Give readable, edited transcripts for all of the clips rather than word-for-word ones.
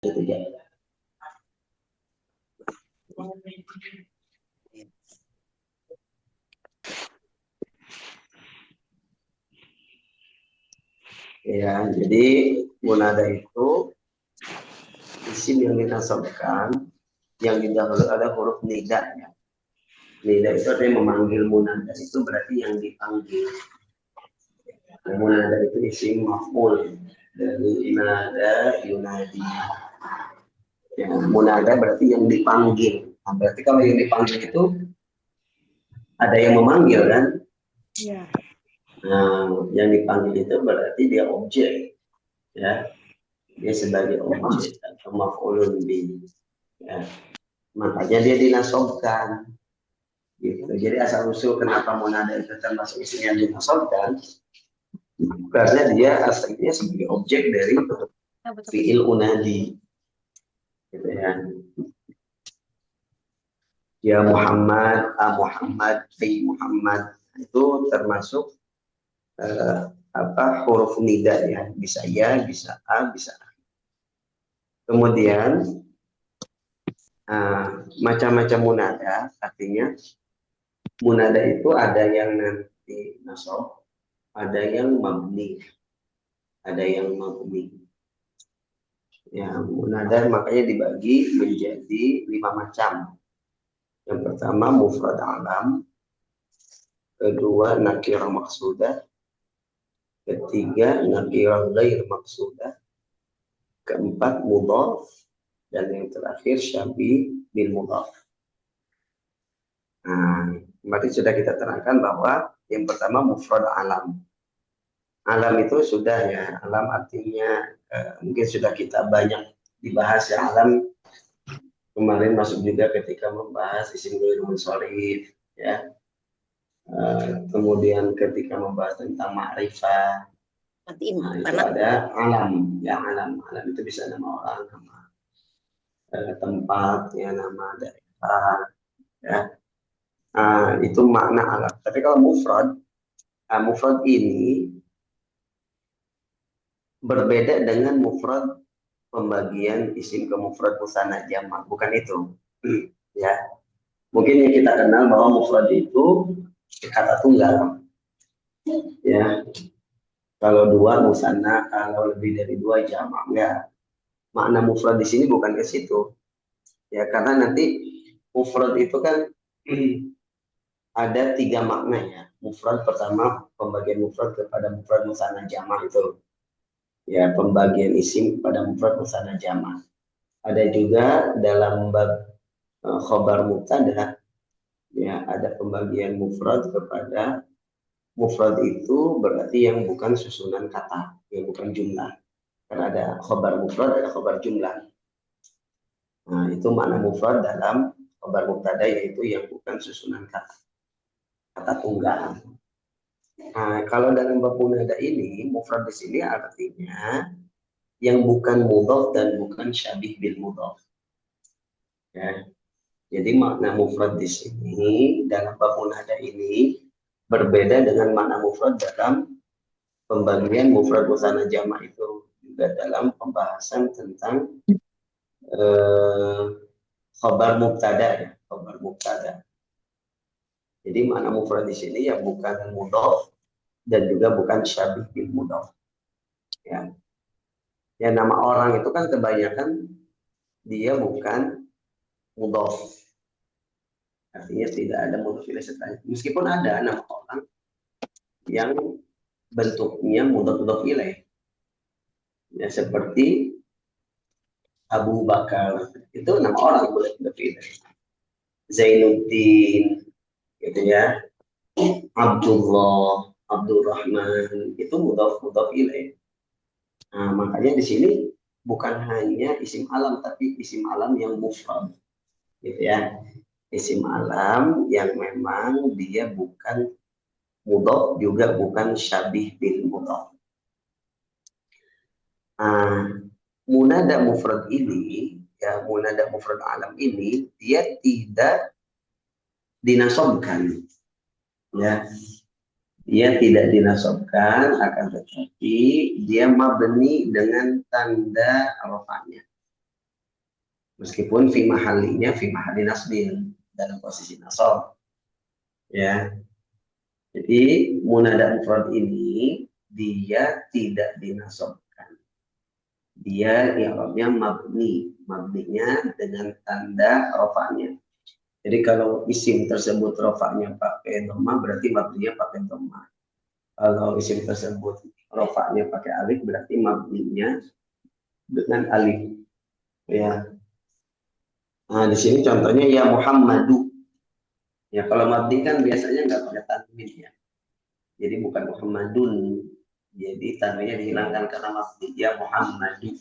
Ketiga. Ya, jadi munada itu isim yang dinasabkan yang didahului ada huruf nida ya. Nida itu artinya memanggil, munada itu berarti yang dipanggil. Nah, munada itu isim maf'ul dari nada yunadi. Ya, munada berarti yang dipanggil. Nah, berarti kalau yang dipanggil itu ada yang memanggil kan? Ya. Nah, yang dipanggil itu berarti dia objek, ya. Dia sebagai objek atau maf'ulun bih. Ya. Makanya dia dinasobkan. Gitu. Jadi asal usul kenapa munada itu termasuk isim yang dinasobkan? Karena dia asalnya sebagai objek dari fiil unadi. Gitu ya. Ya Muhammad, Muhammad, Muhammad itu termasuk huruf nida ya, bisa ya, bisa a, bisa a. Kemudian macam-macam munada, artinya munada itu ada yang nanti nasab, ada yang mabni, ada yang mabni. Ya, munada makanya dibagi menjadi 5 macam. Yang pertama mufrad alam, kedua nakirah maksudah, ketiga nakirah ghair maksudah, keempat mudhaf, dan yang terakhir syabih bil mudhaf. Nah, berarti sudah kita terangkan bahwa yang pertama mufrad alam. Alam itu sudah ya, alam artinya mungkin sudah kita banyak dibahas ya, alam kemarin masuk juga ketika membahas isim ghairul munsharif ya. Kemudian ketika membahas tentang ma'rifah, nah, itu ada alam ya, alam itu bisa nama orang, nama tempat ya, nama daerah ya. Itu makna alam. Tapi kalau mufrad, mufrad ini berbeda dengan mufrad pembagian isim ke mufrad musanna jamak, bukan itu. Ya, mungkin yang kita kenal bahwa mufrad itu kata tunggal. Ya, kalau dua musanna, kalau lebih dari dua jamak. Ya, makna mufrad di sini bukan ke situ. Ya, karena nanti mufrad itu kan ada 3 maknanya. Mufrad pertama pembagian mufrad kepada mufrad musanna jamak itu. Ya, pembagian isim kepada mufrad musanna jamak. Ada juga dalam bab khobar mubtada, ya, ada pembagian mufrad kepada mufrad itu berarti yang bukan susunan kata, yang bukan jumlah. Karena ada khobar mufrad, ada khobar jumlah. Nah, itu makna mufrad dalam khobar mubtada, yaitu yang bukan susunan kata, kata tunggal. Nah, kalau dalam bab munada ini, mufrad di sini artinya yang bukan mudhaf dan bukan syabih bil mudhaf. Ya. Jadi makna mufrad di sini dalam bab munada ini berbeda dengan makna mufrad dalam pembagian mufrad musanna jamak itu, juga dalam pembahasan tentang khabar mubtada ya, khabar mubtada. Jadi makna mufrad di sini ya bukan mudhaf dan juga bukan syabih bil mudhaf. Ya. Ya, nama orang itu kan kebanyakan dia bukan mudhaf. Artinya tidak ada mudhaf ilaih setelahnya. Meskipun ada nama orang yang bentuknya mudhaf ilaih. Ya, seperti Abu Bakar, itu nama orang boleh mudhaf ilaih. Zainuddin, gitu ya. Abdullah, Abdurrahman, itu mudhaf ilaih. Nah, makanya di sini bukan hanya isim alam, tapi isim alam yang mufrad, gitu ya. Isim alam yang memang dia bukan mudhaf juga bukan syabih bil mudhaf. Munada mufrad ini, ya, munada mufrad alam ini dia tidak dinasobkan, ya. Dia tidak dinasobkan, akan tetapi dia mabni dengan tanda rafa'nya. Meskipun fi mahalinya fi mahali nasbin, dalam posisi nasab. Ya. Jadi munada mufrad ini dia tidak dinasabkan. Dia i'rabnya mabni, mabninya dengan tanda rofanya. Jadi kalau isim tersebut rofanya pakai dhamma berarti mabninya pakai dhamma. Kalau isim tersebut rofanya pakai alif berarti mabninya dengan alif. Ya. Nah, di sini contohnya ya Muhammadu. Ya, kalau mabni kan biasanya nggak pakai tanwin ya. Jadi bukan Muhammadun. Jadi tanwinnya dihilangkan karena mabni ya Muhammadu.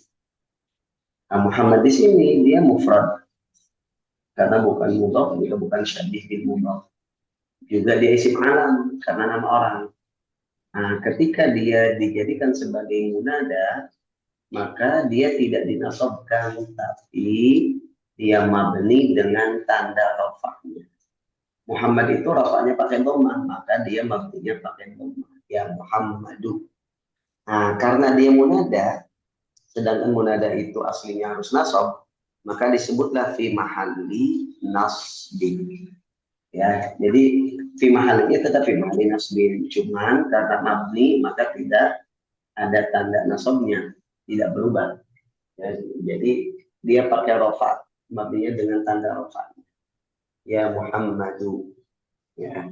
Nah, Muhammad di sini dia mufrad karena bukan mudhaf juga bukan syabih bil mudhaf. Juga dia isim alam karena nama orang. Nah, ketika dia dijadikan sebagai munada, maka dia tidak dinasabkan tapi dia mabni dengan tanda rafa'nya. Muhammad itu rafa'nya pakai dhammah, maka dia mabninya pakai dhammah. Ya Muhammadu. Nah, karena dia munada, sedangkan munada itu aslinya harus nasab, maka disebutlah fi mahalli nasbin. Ya, jadi fi mahallinya tetap fi mahalli nasbin, cuman karena mabni maka tidak ada tanda nasabnya, tidak berubah. Ya, jadi dia pakai rofa, mabninya dengan tanda rofa. Ya Muhammadu. Ya.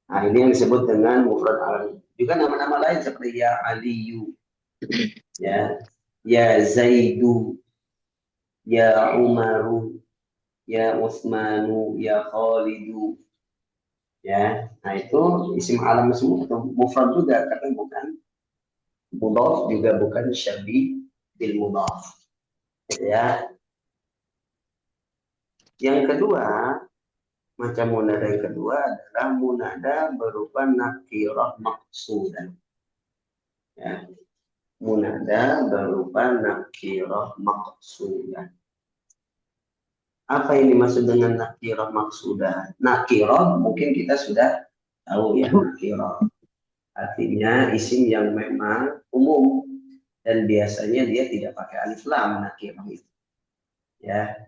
Nah, ini yang disebut dengan mufrad alam. Juga nama-nama lain seperti ya Aliyu, ya, ya Zaidu, ya Umaru, ya Utsmanu, ya Khalidu. Ya, nah itu isim alam semua atau mufrad juga karena bukan mudhaf juga bukan syabih bil mudhaf. Ya. Yang kedua, macam munada yang kedua adalah munada berupa nakirah maqsudah. Ya. Munada berupa nakirah maqsudah. Apa yang dimaksud dengan nakirah maksudah? Nakirah mungkin kita sudah tahu ya nakirah. Artinya isim yang memang umum dan biasanya dia tidak pakai alif lam nakirah itu. Ya.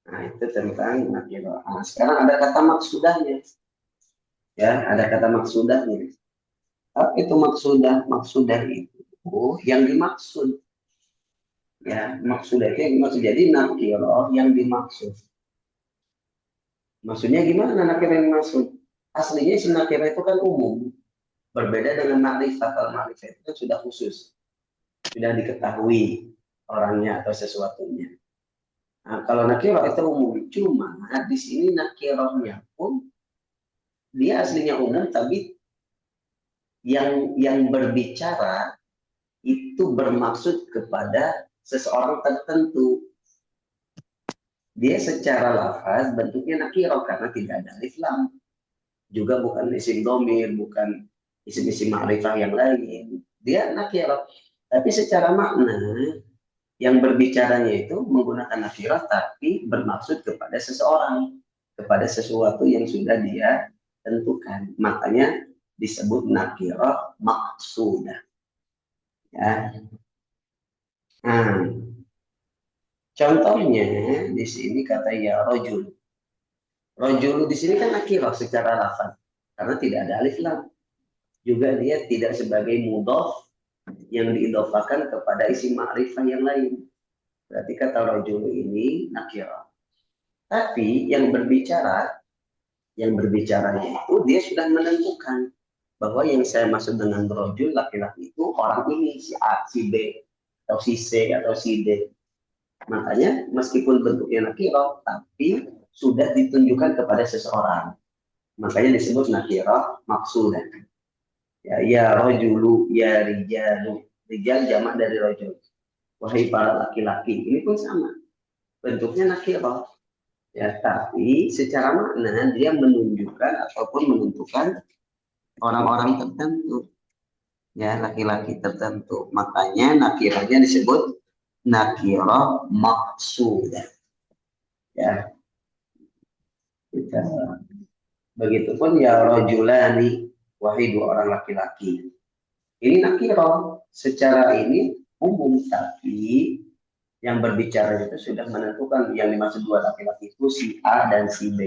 Nah, itu tentang nakirah. Nah, sekarang ada kata maksudahnya. Ya, ada kata maksudahnya. Apa itu maksudah? Maksudah itu yang dimaksud. Ya, maksudah itu yang dimaksud. Jadi nakirah yang dimaksud. Maksudnya gimana nakirah yang dimaksud? Aslinya isim nakirah itu kan umum. Berbeda dengan makrifat. Kalau makrifat itu kan sudah khusus. Sudah diketahui orangnya atau sesuatunya. Nah, kalau nakirah itu umum. Cuma di sini nakirahnya pun dia aslinya umum, tapi yang berbicara itu bermaksud kepada seseorang tertentu. Dia secara lafaz bentuknya nakirah karena tidak ada alif lam. Juga bukan isim domir, bukan isim-isim ma'rifah yang lain. Dia nakirah. Tapi secara makna yang berbicaranya itu menggunakan nakirah tapi bermaksud kepada seseorang, kepada sesuatu yang sudah dia tentukan. Makanya disebut nakirah maksudah. Ya. Nah, contohnya di sini kata ya rojul. Rojul di sini kan nakirah secara lafaz karena tidak ada alif lam. Juga dia tidak sebagai mudhaf yang diidofakan kepada isim ma'rifah yang lain. Berarti kata rojul ini nakirah. Tapi yang berbicaranya itu dia sudah menentukan bahwa yang saya maksud dengan rojul laki-laki itu orang ini si A, si B, atau si C, atau si D. Makanya meskipun bentuknya nakirah, tapi sudah ditunjukkan kepada seseorang. Makanya disebut nakirah maksudah. Ya, ya rojulu, ya rijalu. Rijal jamak dari rojul. Wahai para laki-laki. Ini pun sama. Bentuknya nakirah. Ya, tapi secara makna dia menunjukkan ataupun menentukan orang-orang tertentu. Ya, laki-laki tertentu. Makanya nakirahnya disebut nakirah maksudah. Ya, kita begitupun ya rojulani, wahai dua orang laki-laki. Ini nakirah secara ini umum, tapi Yang berbicara itu sudah menentukan yang dimaksud dua laki-laki itu si A dan si B.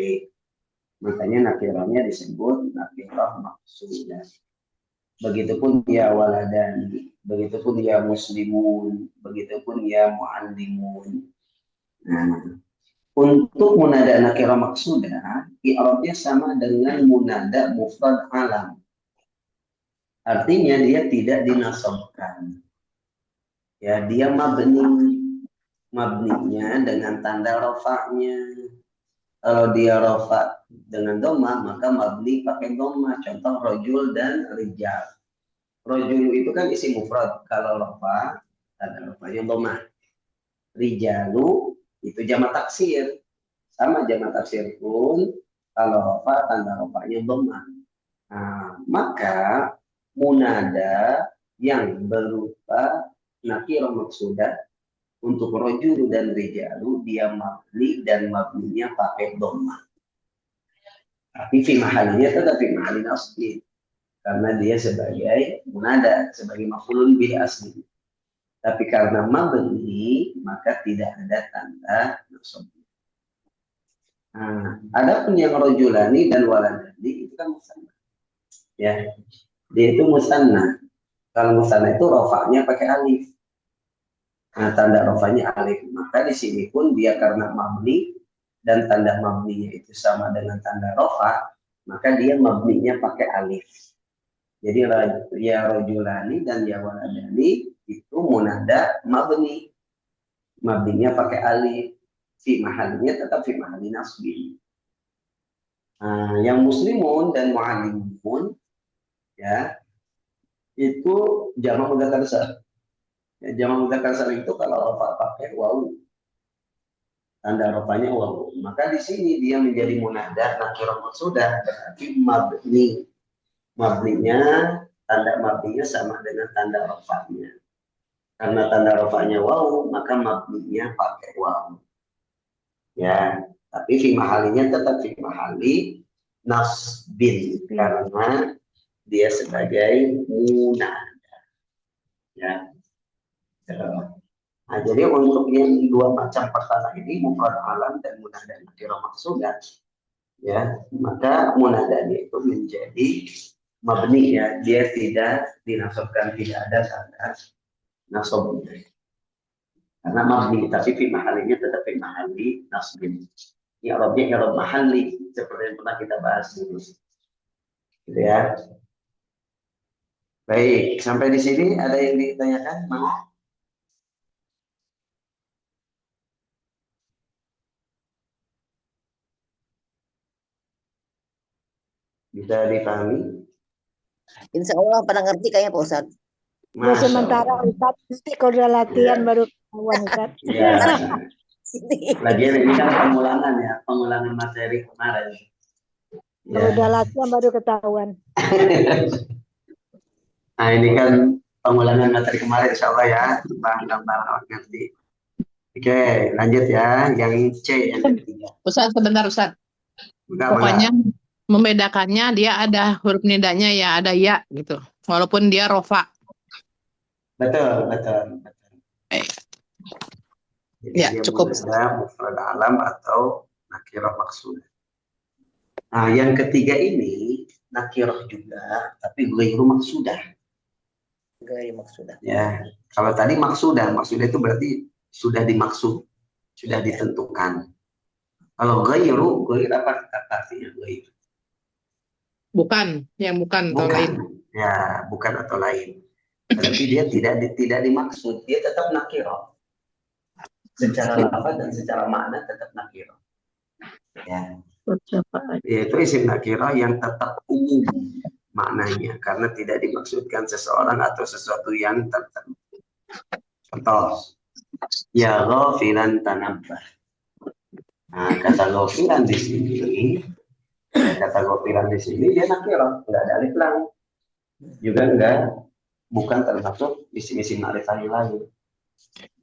Makanya nakirahnya disebut nakirah maksudah. Begitupun ya waladan, begitupun ya muslimun, begitupun ya muallimun. Nah, untuk munada nakirah maksudah, i'rabnya sama dengan munada mufrad alam. Artinya dia tidak dinasabkan. Ya, dia mabninya dengan tanda rofaknya. Kalau dia rofa dengan doma, maka mabni pakai doma. Contoh rojul dan rijal. Rojul itu kan isi mufrad. Kalau rofa, tanda rofanya doma. Rijalu itu jamak taksir. Sama jamak taksir pun, kalau rofa, tanda rofanya doma. Nah, maka munada yang berupa nakirah maksudah untuk rojul dan rijalu dia mabni dan mabninya pakai doma. Tapi fi mahalinya tetap fi mahalin asli karena dia sebagai munada, sebagai maf'ulun bih asli. Tapi karena mabni maka tidak ada tanda nasab. Nah, ada pun yang rojulani dan waladani itu kan musanna. Ya, dia itu musanna. Kalau musanna itu rofaknya pakai alif. Nah, tanda rofaknya alif. Maka di sini pun dia karena mabni dan tanda mabninya itu sama dengan tanda rofa, maka dia mabninya pakai alif. Jadi ya rojulani dan ya waladani itu munada mabni. Mabninya pakai alif. Fi mahalinya tetap fi mahali nasbi. Nah, yang muslimun dan muallimun ya itu jamak mudzakkar salim. Ya, jamak mudzakkar salim itu kalau rofa pakai wawu, tanda rofanya wawu. Maka di sini dia menjadi munada nakirah maksudah berarti mabni. Mabninya tanda mabninya sama dengan tanda rofanya. Karena tanda rofanya wawu, maka mabninya pakai wawu. Ya, tapi fi mahalinya tetap fi mahali nasbin karena dia sebagai munada. Ya. Nah, jadi untuk yang dua macam perkara ini mufrad alam dan munada nakirah maksudah, ya, maka munadanya itu menjadi mabni ya, dia tidak dinasabkan, tidak ada tanda nasabnya. Karena mabni, tapi fi mahalinya tetap fi mahali nasbin. I'rabnya i'rab mahali seperti yang pernah kita bahas dulu. Gitu ya. Baik, sampai di sini ada yang ditanyakan? Mana? Bisa dipahami? Insya Allah pada ngerti kayaknya Pak Ustadz. Ya sementara Ustadz nanti kalau udah latihan baru ketahuan Ustadz. Ya. Lagian ini kan pengulangan ya, pengulangan materi kemarin. Kalau udah latihan baru ketahuan. Nah ini kan pengulangan materi kemarin insya Allah ya, bang ngerti. Oke, lanjut ya, yang C yang ketiga. Ustadz, sebentar Ustadz. Pokoknya membedakannya dia ada huruf nidanya ya, ada ya gitu. Walaupun dia rofa. Betul. Jadi Ya, dia cukup. Ada mufrad alam atau nakirah maksudah. Nah, yang ketiga ini nakirah juga, tapi ghairu maksudah. Ghairu maksudah. Ya, kalau tadi maksudah itu berarti sudah dimaksud, sudah ditentukan. Kalau ghairu apa artinya ghairu? Bukan, yang bukan atau lain. Ya, bukan atau lain. Berarti dia tidak dimaksud, dia tetap nakirah. Secara lafaz dan secara makna tetap nakirah. Ya. Yaitu isim nakirah yang tetap umum maknanya karena tidak dimaksudkan seseorang atau sesuatu yang tertentu. Contoh, ya ghafilan tanabbah. Nah, kata ghafilan di sini, dia nakirah, enggak ada alif lam. Juga bukan termasuk isim-isim ma'rifah lain.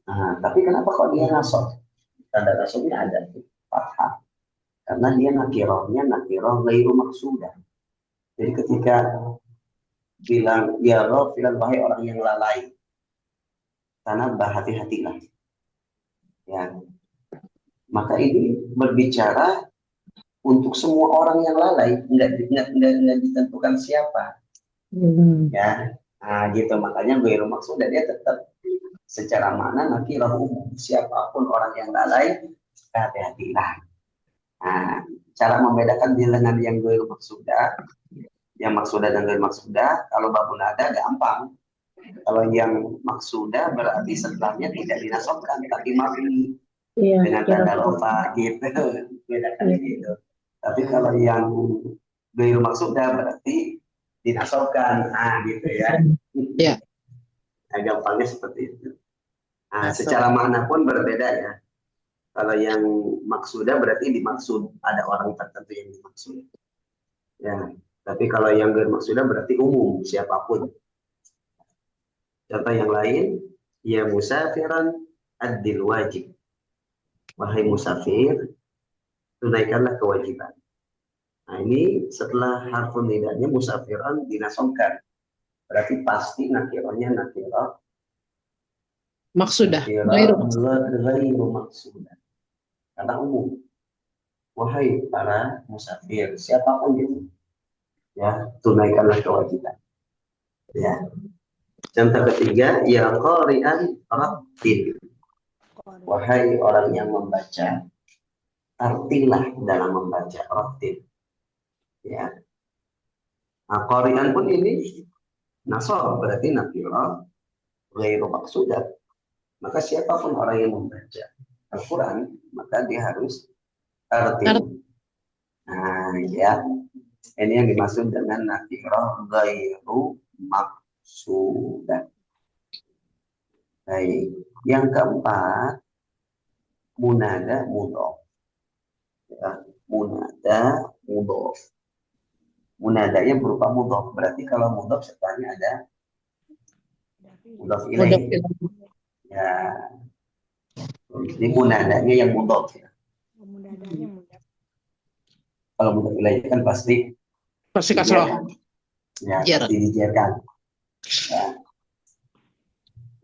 Nah, tapi kenapa kok dia nasab? Tanda nasabnya ada fathah. Karena dia nakirah ghairu maksudah. Jadi ketika bilang ya ghafilan wahai orang yang lalai, tanabbah hati-hatilah. Ya, maka ini berbicara untuk semua orang yang lalai, nggak ditentukan siapa. Ya, nah gitu, makanya gue maksud dia tetap secara makna nakirah umum, siapapun orang yang lalai, hati-hatilah. Nah, cara membedakan dengan yang gue maksudah, yang maksudah dan gue maksudah, kalau babun ada gampang. Kalau yang maksudah berarti setelahnya tidak dinasabkan tapi mabni dengan tanda rofa gitu, bedakan gitu. Tapi kalau yang gue maksudah berarti dinasabkan, gitu ya. Ya. Nah, gampangnya seperti itu. Nah, secara makna pun berbeda ya. Kalau yang maksudah berarti dimaksud ada orang tertentu yang dimaksud. Ya, tapi kalau yang bermaksudah berarti umum siapapun. Contoh yang lain, ya musafiran adil wajib. Wahai musafir, tunaikanlah kewajiban. Nah ini setelah harfun nidanya musafiran dinasongkan. Berarti pasti nakirahnya nakirah Maksudah. Ghairu maksudah. Karena umum. Wahai para musafir, siapapun itu, ya tunaikanlah kewajiban. Ya. Contoh ketiga, ya qari'an rattil. Wahai orang yang membaca, artilah dalam membaca rattil. Ya. Nah, qari'an pun ini nasab berarti nakirah ghairu maksudah. Maka siapapun orang yang membaca Al-Quran, maka dia harus arti. Nah, ya. Ini yang dimaksud dengan nakirah ghairu maksudah. Baik. Yang keempat, munada mudhof. Ya, munada mudhof. Munadanya berupa mudhof. Berarti kalau mudhof setelahnya ada mudhof ilaih. Ya. Ini munadanya yang mudhof ya. Kalau mudhof ilaih kan pasti kasroh. Ya, pasti dijerkan. Ya.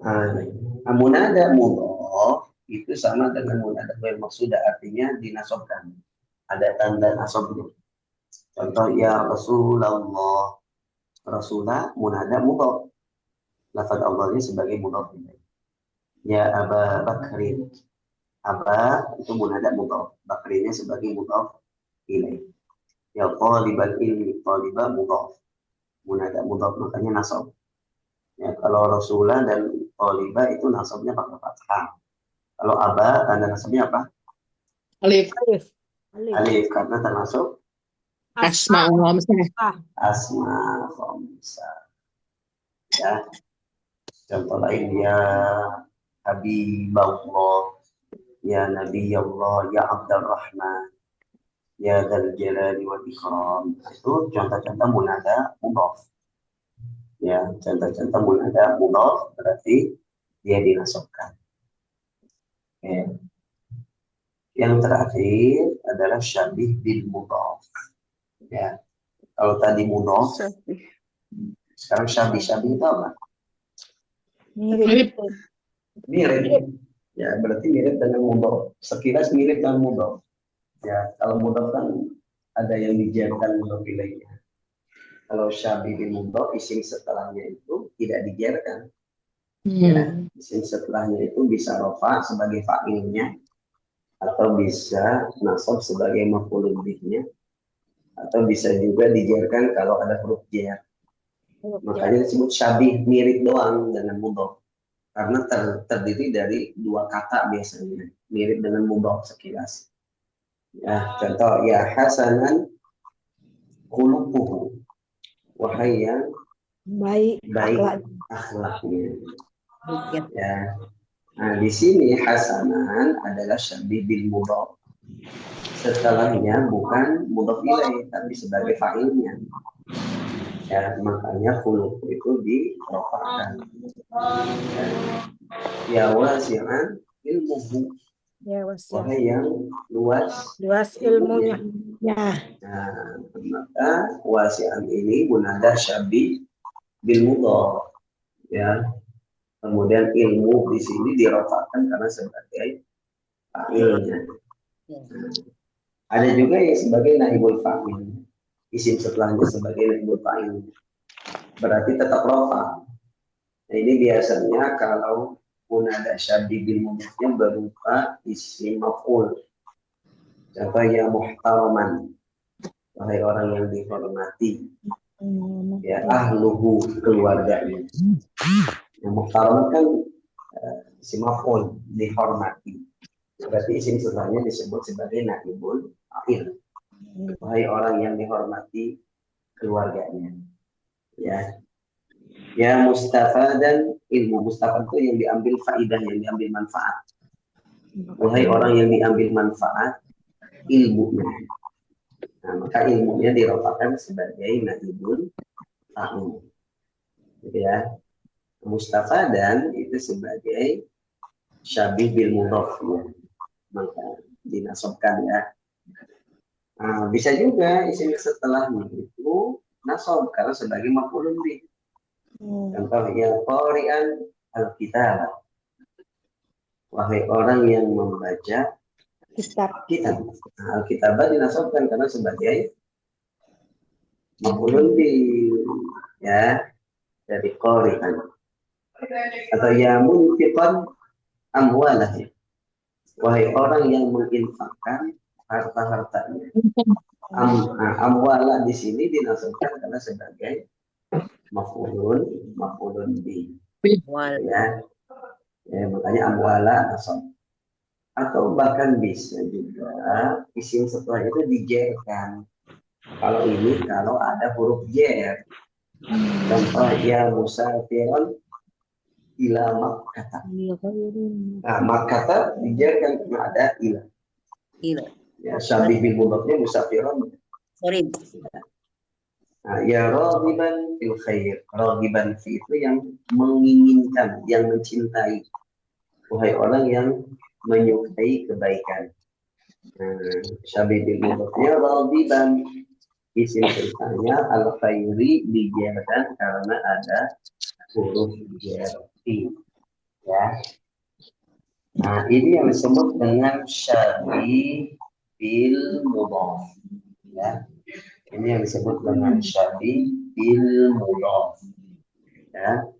Nah, munada mudhof itu sama dengan munada ghairu maksudah, artinya dinasobkan. Ada tanda nasobnya. Contoh ya Rasulullah. Rasulah munada mudhof. Lafaz Allahnya sebagai mudhof ilaih. Ya Aba Bakrin. Aba itu munada mudhof. Bakrinnya sebagai mudhof ilaih. Ya talibal ilmi, talibah mudhof. Munada mudhof makanya nasab. Ya, kalau Rasulah dan talibah itu nasabnya pakai fathah. Kalau aba tanda nasabnya apa? Alif. Alif karena termasuk Asma khamsah. asma khamsah. Ya. Contoh lain ya Habibullah, ya Nabi Allah, ya Abdul Rahman, ya Dzal Jalali wal Ikram. Itu contoh-contoh munada mudhof. Ya, contoh-contoh munada mudhof berarti dia dinasabkan. Ya. Yang terakhir adalah syabih bil mudhof. Ya. Kalau tadi mudhof, sekarang syabih itu apa? Mirip. Mirip. Ya, berarti mirip dengan mudhof. Sekilas mirip dengan mudhof. Ya, kalau mudhof kan ada yang dijerkan mudhof ilaihnya. Kalau syabih bil mudhof, isim setelahnya itu tidak dijerkan. Ya, isim setelahnya itu bisa rofa sebagai fa'ilnya, atau bisa nasab sebagai maf'ul bihnya, atau bisa juga dijerkan kalau ada huruf jar. Makanya disebut syabih, mirip doang dengan mudhof. Karena terdiri dari dua kata biasanya, mirip dengan mudhof sekilas. Ya, contoh ya hasanan khuluquhu. Wahai yang baik akhlaknya. Ya. Nah, di sini hasanan adalah syabih bil mudhof. Setelahnya bukan mudhof ilaih tapi sebagai fa'ilnya. Ya, makanya khuluq itu dirofakan. Ya wasi'an ilmuhu. Wahai yang luas ilmunya. Ya. Nah, maka wasi'an ini munada syabih bil mudhof. Ya. Kemudian ilmu di sini dirofakan karena sebagai fa'ilnya. Ada juga yang sebagai naibul fa'il. Isim setelahnya sebagai naibul fa'il. Berarti tetap rofa. Nah, ini biasanya kalau munada syabih bil mudhafnya berupa isim maf'ul. Contoh ya muhtaraman. Wahai orang yang dihormati. Ya ahluhu, keluarganya. Yang muhtaraman kan isim maf'ul, dihormati. Berarti isim setelahnya disebut sebagai naibul fa'il. Wahai orang yang dihormati, keluarganya. Ya Mustafa dan ilmu. Mustafa itu yang diambil faidah, yang diambil manfaat. Wahai orang yang diambil manfaat, ilmunya. Nah, maka ilmunya dirofakan sebagai naibul fa'il. Gitu ya. Mustafa dan itu sebagai syabih bil mudhaf. Maka dinasobkan ya. Nah, bisa juga isim setelahnya itu nasob karena sebagai maf'ulun bih. Contoh ya qari'an al-kitab. Wahai orang yang membaca kitab. Nah, al-kitabah dinasobkan karena sebagai maf'ulun bih ya dari qari'an. Atau ya munfiqan amwalah. Wahai orang yang menginfakkan harta-hartanya. Amwala di sini dinasabkan karena sebagai maf'ulun bi. Ya, makanya amwala nasab. Atau bahkan bisa juga isim setelah itu dijerkan. Kalau ada huruf jer. Contoh ya musafiron ila makkata. Nah, makkata dijerkan karena ada ila. Ya, syabih bil mudhafnya musafiron. Nah, ya raghiban fil khair. Raghiban fi itu yang menginginkan, yang mencintai. Wahai orang yang menyukai kebaikan. Nah, syabih bil mudhafnya raghiban. Isim setelahnya al khairi dijerkan karena ada huruf jer. Ya. Nah, ini yang disebut dengan syabih bil mudhaf. Ya. Ini yang disebut dengan syabih bil mudhaf. Ya.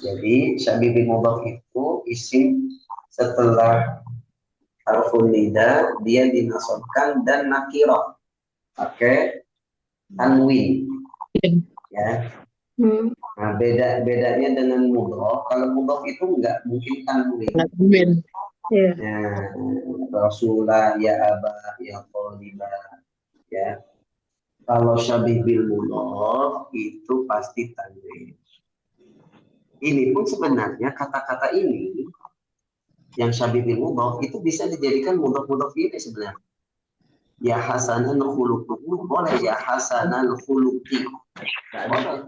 Jadi syabih bil mudhaf itu isim setelah harfun nida dia dinasabkan dan nakirah pakai tanwin. Ya. Nah, bedanya dengan mudhaf, kalau mudhaf itu enggak mungkin tanwin. Ya, Rasulullah ya aba ya qaliba. Ya. Kalau syabih bil mudhaf itu pasti tanwin. Ini pun sebenarnya kata-kata ini yang syabih bil mudhaf itu bisa dijadikan mudhaf ini sebenarnya. Ya hasanal khuluquhu boleh, ya hasanal khuluqi. Boleh.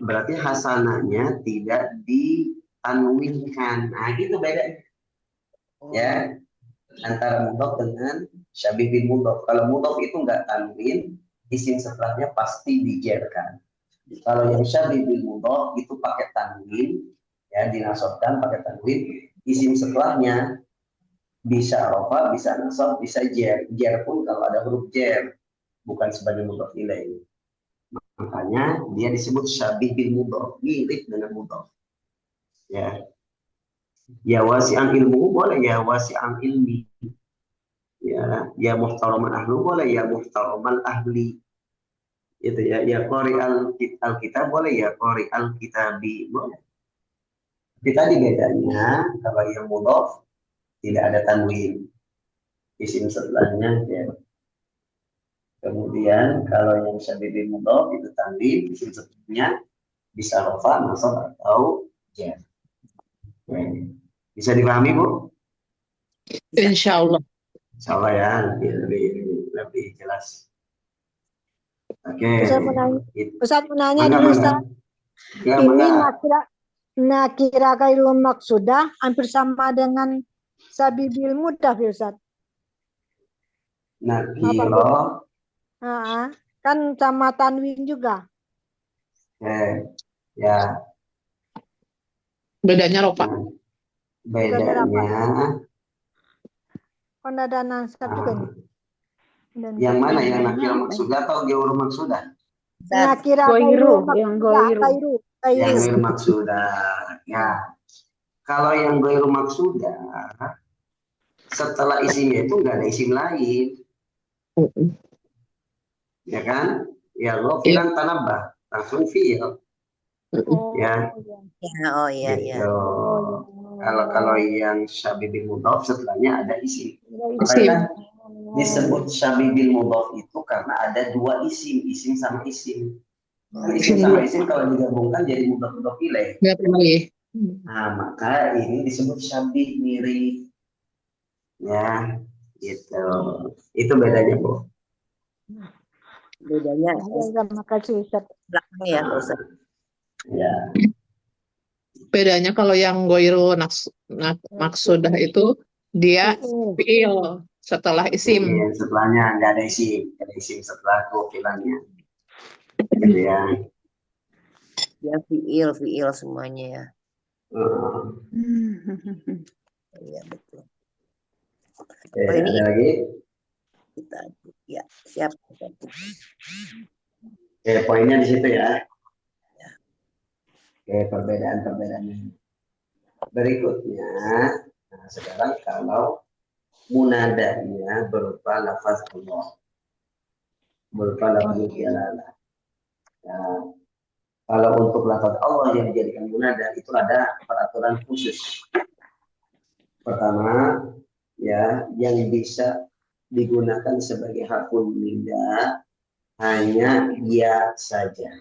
Berarti hasanahnya tidak ditanwinkan. Nah, gitu bedanya. Ya, antara mudhaf dengan syabih bil mudhaf. Kalau mudhaf itu enggak tanwin, isim setelahnya pasti dijerkan. Kalau yang syabih bil mudhaf itu pakai tanwin, ya dinasabkan pakai tanwin, isim setelahnya bisa rofa, bisa nasab, bisa jer. Jer pun kalau ada huruf jer, bukan sebagai mudhaf ilaih. Makanya dia disebut syabih bil mudhaf, mirip dengan mudhaf. Ya. Ya wasi'an ilmu boleh, ya wasi'an ilmi. Ya muhtaraman ahlu boleh, ya muhtaraman ahli. Itu ya qari al-kitab boleh, ya qari al-kitabi boleh. Tapi tadi bedanya kalau yang mudhaf tidak ada tanwin. Isim setelahnya ya. Kemudian kalau yang syabih bil mudhaf itu tanwin, isim setelahnya bisa rofa, nasab atau jar. Bisa dipahami, Bu? Insya Allah. Insya Allah ya, lebih jelas. Oke. Ustaz mau nanya dulu, Ustaz. Ini nakira ghairul maqsudah hampir sama dengan syabih bil mudhaf, Ustaz. Nakira. Kan sama tanwin juga. Ya. Bedanya ropa. Bedanya ada nasab juga nih. Dan Yang mana, yang nakir maksudah atau gairul maksudah? nakira Goiru, kairu yang maksudah, goiru. Yang kairu. gairul maksudah. Ya. Kalau yang gairul maksudah, setelah isimnya itu nggak ada isim lain, ya kan? Ya ghafilan tanabbah, langsung fi'il. Oh, Ya. Ya, oh iya, iya. Gitu. Kalau yang syabibil mudhaf setelahnya ada isim. Makanya Isim. kan disebut syabibil mudhaf itu karena ada dua isim, isim sama isim. Kan isim sama isim kalau digabungkan jadi mudhaf ilaih. Nggak boleh. Nah, maka ini disebut syabih, mirip. Ya, gitu. Itu bedanya, Bu. Bedanya Terima kasih Ustaz. belakang ya, Pak Ustaz. Ya. Bedanya kalau yang goiru maksudah itu dia fi'il setelah isim. Iya, setelahnya nggak ada isim, ada isim setelah kewakilannya. Gitu ya. Ya, fiil semuanya ya. Iya, betul. Oke, Oh, ini ada lagi? kita, ya, siap. Oke, poinnya di situ ya. Oke, perbedaan-perbedaan berikutnya. Nah, sekarang kalau munadanya berupa lafaz Allah, berupa lafaz jalalah. Nah, kalau untuk lafaz Allah yang dijadikan munada itu ada peraturan khusus. Pertama, ya, yang bisa digunakan sebagai harfun nida hanya ya saja,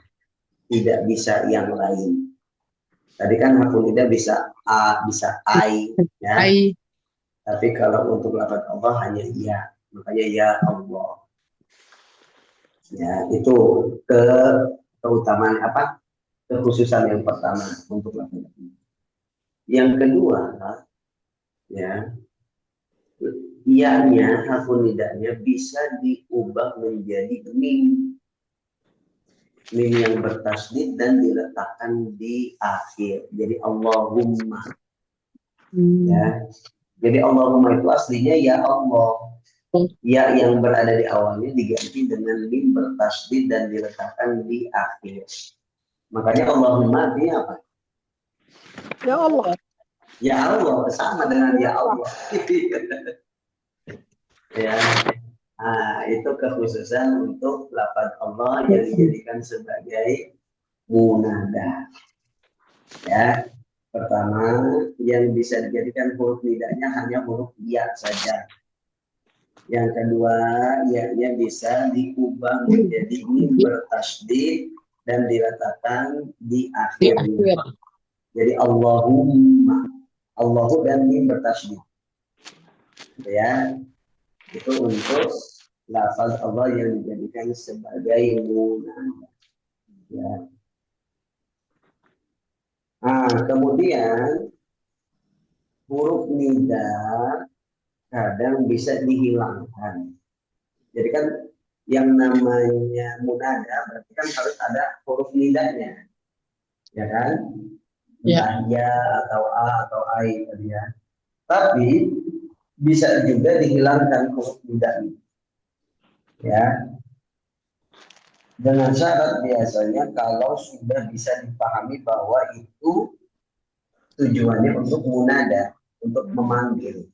tidak bisa yang lain. Tadi kan harfun nida bisa a, bisa ai, ya. Ai. Tapi kalau untuk lafaz Allah hanya ya, makanya ya Allah. Ya, itu keutamaan apa? Kekhususan yang pertama untuk lafaz Allah. Yang kedua, ya, ianya, harfun nidanya bisa diubah menjadi mim. Mim yang bertasdid dan diletakkan di akhir. Jadi Allahumma. Ya. Jadi Allahumma itu aslinya ya Allah. Ya yang berada di awalnya diganti dengan mim bertasdid dan diletakkan di akhir. Makanya Allahumma artinya apa? Ya Allah. Ya Allah, sama dengan ya Allah. Ya. Nah, itu kekhususan untuk lafaz Allah yang dijadikan sebagai munada. Ya, pertama yang bisa dijadikan huruf nidanya hanya huruf ya saja. Yang kedua, ya bisa diubah menjadi mim bertasdid dan diletakkan di akhirnya. Jadi Allahumma, Allahu dan mim bertasdid. Ya. Itu untuk lafaz Allah yang dijadikan sebagai munada. Ya. Nah, kemudian huruf nida kadang bisa dihilangkan. Jadi kan yang namanya munada berarti kan harus ada huruf nidanya, ya kan? Entah ya atau a atau ai tadi ya. Tapi bisa juga dihilangkan huruf nidanya. Ya, dengan syarat biasanya kalau sudah bisa dipahami bahwa itu tujuannya untuk munada, untuk memanggil.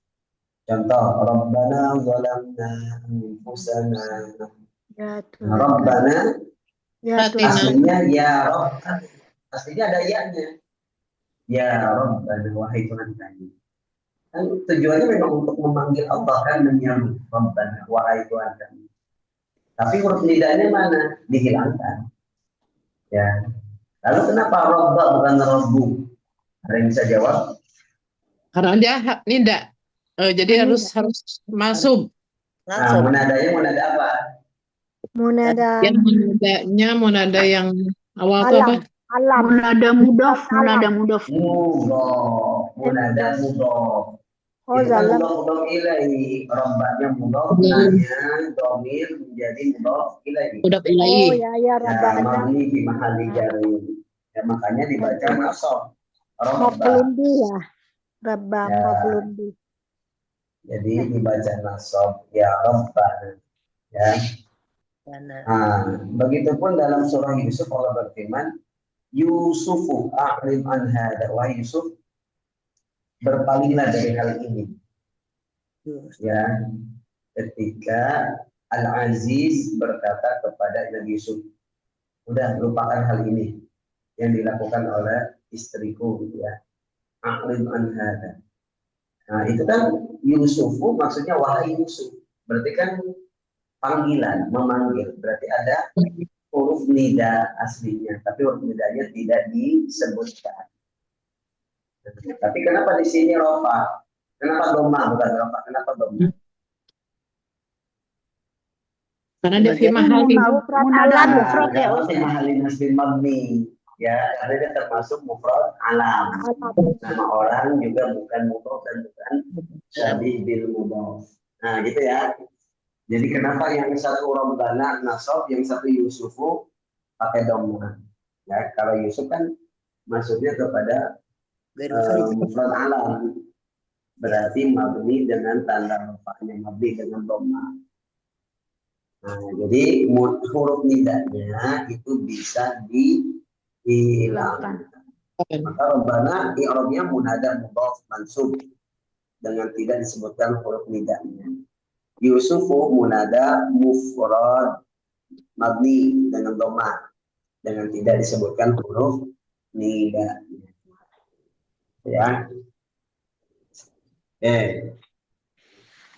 Contoh, Rabbana zalamna anfusana. Ya Nah, Rabbana Ya aslinya ya Rabb, aslinya ada ya-nya. Ya Rabbana, wahai Tuhan kami. Kan tujuannya memang untuk memanggil Allah, kan, menyeru Rabbana, wahai Tuhan kami. Tapi huruf nidanya mana? Dihilangkan. Ya. Lalu kenapa Rabba bukan Rabbu? Ada yang bisa jawab? Karena dia nida. Jadi harus masuk. Nah, munadanya munada apa? Munada Yang munadanya munada yang awal itu apa? alam. Munada mudhaf, munada mudhaf. Mudhaf, munada mudhaf. Oh, Itu kan zalam. mudhaf ilaih. Rabbanya mudhaf, nanya domir menjadi mudhaf ilaih. Udah Oh ilahi. ya Ya, Rabbana. mabni di mahali jari. Ya, makanya dibaca nasab. Rabba. Maf'ulun bih ya. Rabba Ya. maf'ulun bih. Jadi dibaca nasab ya Rabbana. Ya. Karena Begitupun dalam surah Yusuf Allah berfirman, Yusufu a'rim an hada. Wahai Yusuf, berpalinglah dari hal ini. Ya, ketika Al-Aziz berkata kepada Nabi Yusuf, udah lupakan hal ini yang dilakukan oleh istriku, ya. A'rim an hada. Nah, itu kan Yusufu maksudnya wahai Yusuf. Berarti kan panggilan, memanggil. Berarti ada huruf nida aslinya, tapi huruf nidanya tidak disebutkan. Tapi kenapa di sini rofa? Kenapa doma bukan rofa? Kenapa doma? Karena dia fi Mau mahali. Mufrad munada alam. mufrad ya Karena Ustaz. mahalin nasbin mabni, ya, karena dia termasuk mufrad alam. Nama orang juga bukan mudhof dan bukan syabih bil mudhof. Nah, gitu ya. Jadi kenapa yang satu Rabbana nasab, yang satu Yusufu pakai doma? Ya, kalau Yusuf kan maksudnya kepada mufrad alam, berarti mabni dengan tanda rafa'nya, mabni dengan doma. Nah, jadi huruf nidanya itu bisa dihilangkan. Maka Rabbana i'rabnya munada mudhaf mansub dengan tidak disebutkan huruf nidanya. Yusufu munada mufrad mabni dengan doma dengan tidak disebutkan huruf nidanya. Ya.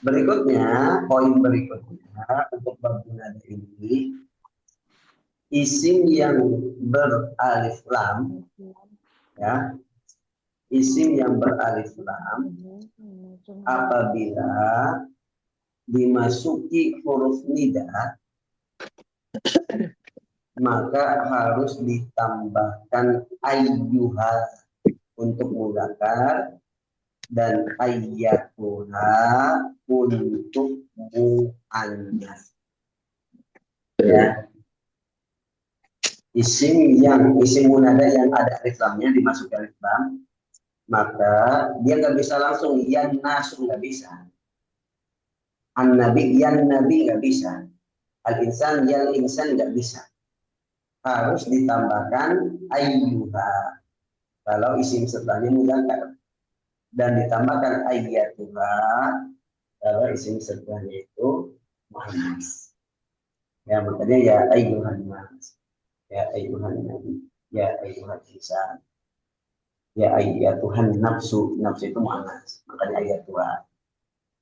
Berikutnya, poin berikutnya untuk bab munada ini, isim yang beralif lam, ya, isim yang beralif lam apabila dimasuki huruf nida maka harus ditambahkan ayyuha untuk mudzakkar dan ayyatuha untuk muannas. Ya. Isim munada yang ada alif lamnya dimasukkan alif lam, maka dia nggak bisa langsung yan nasu, nggak bisa. An nabi yan nabi nggak bisa. Al insan yan insan nggak bisa. Harus ditambahkan ayyuha kalau isim setelahnya mudzakkar dan ditambahkan ayyatuha kalau isim setelahnya itu muannas. Ya, makanya ya ayyuhan nas, ya ayyuhan nabi, ya ayyuhan insan, ya ayyatuhan nafsu, nafsu itu muannas, makanya ayyatuha.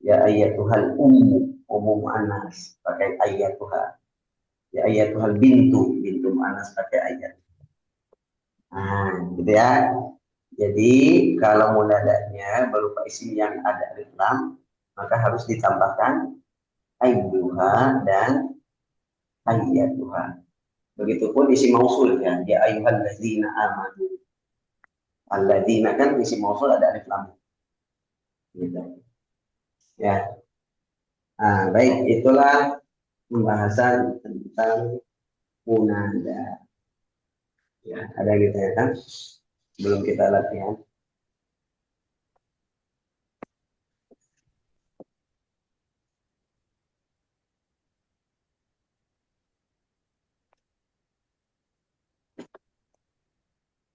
Ya ayyatuhal ummu muannas, pakai ayyatuha. Ya ayyatuhal bintu, bintu muannas pakai ayyat. Nah, gitu ya. Jadi kalau munadanya berupa isim yang ada alif lam, maka harus ditambahkan ayyuha dan ayyatuha. Begitupun isim mausul ya, ya ayyuhal ladzina amanu. Alladzina kan isim mausul ada alif lam. Gitu. Ya. Nah, baik, itulah pembahasan tentang munada. Ya, ada yang ditanyakan? Belum kita latihan.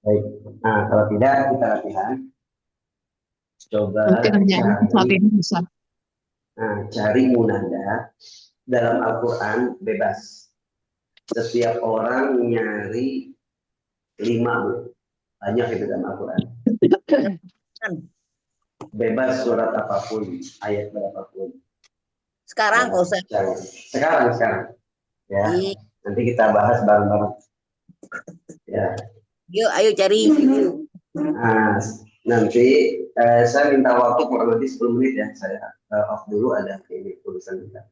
Baik. Nah, kalau tidak kita latihan. Coba Nanti kerjanya sesuatu cari, yang bisa. cari munada dalam Al-Quran bebas. Setiap orang nyari 5, Bu. Banyak itu dalam Al-Quran. Bebas surat apapun, ayat berapapun. Sekarang kau usah. Sekarang. Ya. Nanti kita bahas bareng-bareng. Ya. Yuk, ayo cari. Nah, nanti saya minta waktu kurang lebih 10 menit ya. Saya off dulu, ada ini tulisan kita.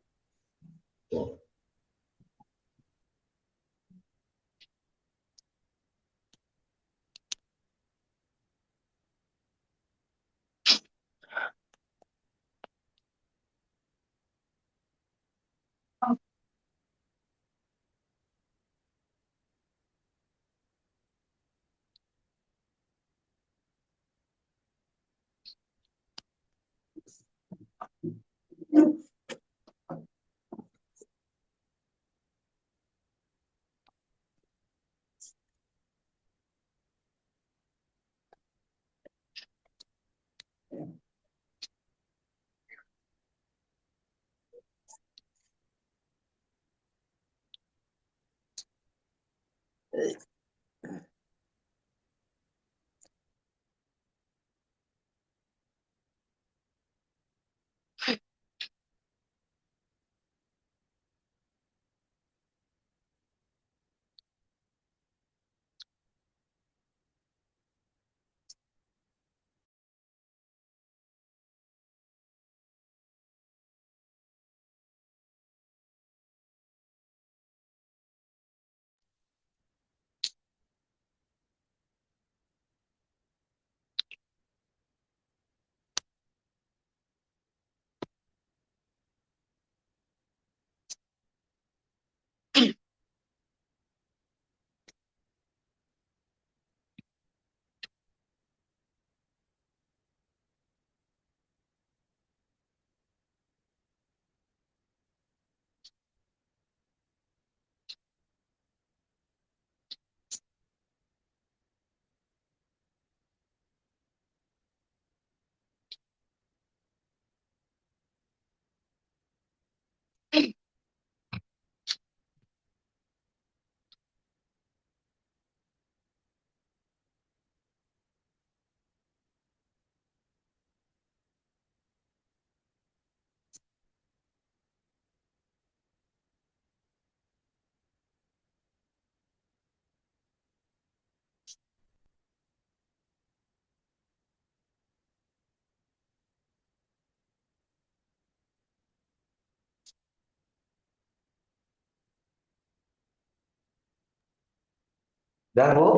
Udah, Bu?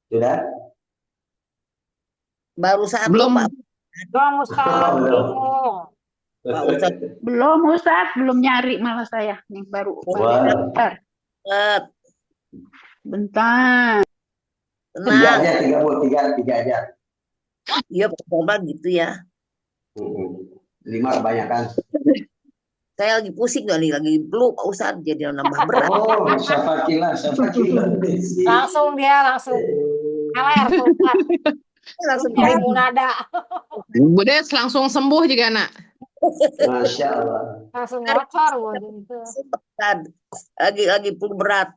Sudah? Baru satu Belum. Pak. Belum Ustaz, Belum. Pak Ustadz. Belum Ustaz, belum nyari malah saya. Nih baru. Wah. Bentar. Bentar. Tiga Tenang. aja, tiga, Bu. Tiga aja. Iya Pak Korban gitu ya. 5 kebanyakan. Saya lagi pusing nih, lagi flu Pak Ustadz, jadi nambah berat. Oh, Syafaqillah. Langsung kaler Pak Ustadz. Langsung Dari Munada. Bu Des langsung sembuh juga nak. Masya Allah. Langsung ngocor gitu. lagi flu berat.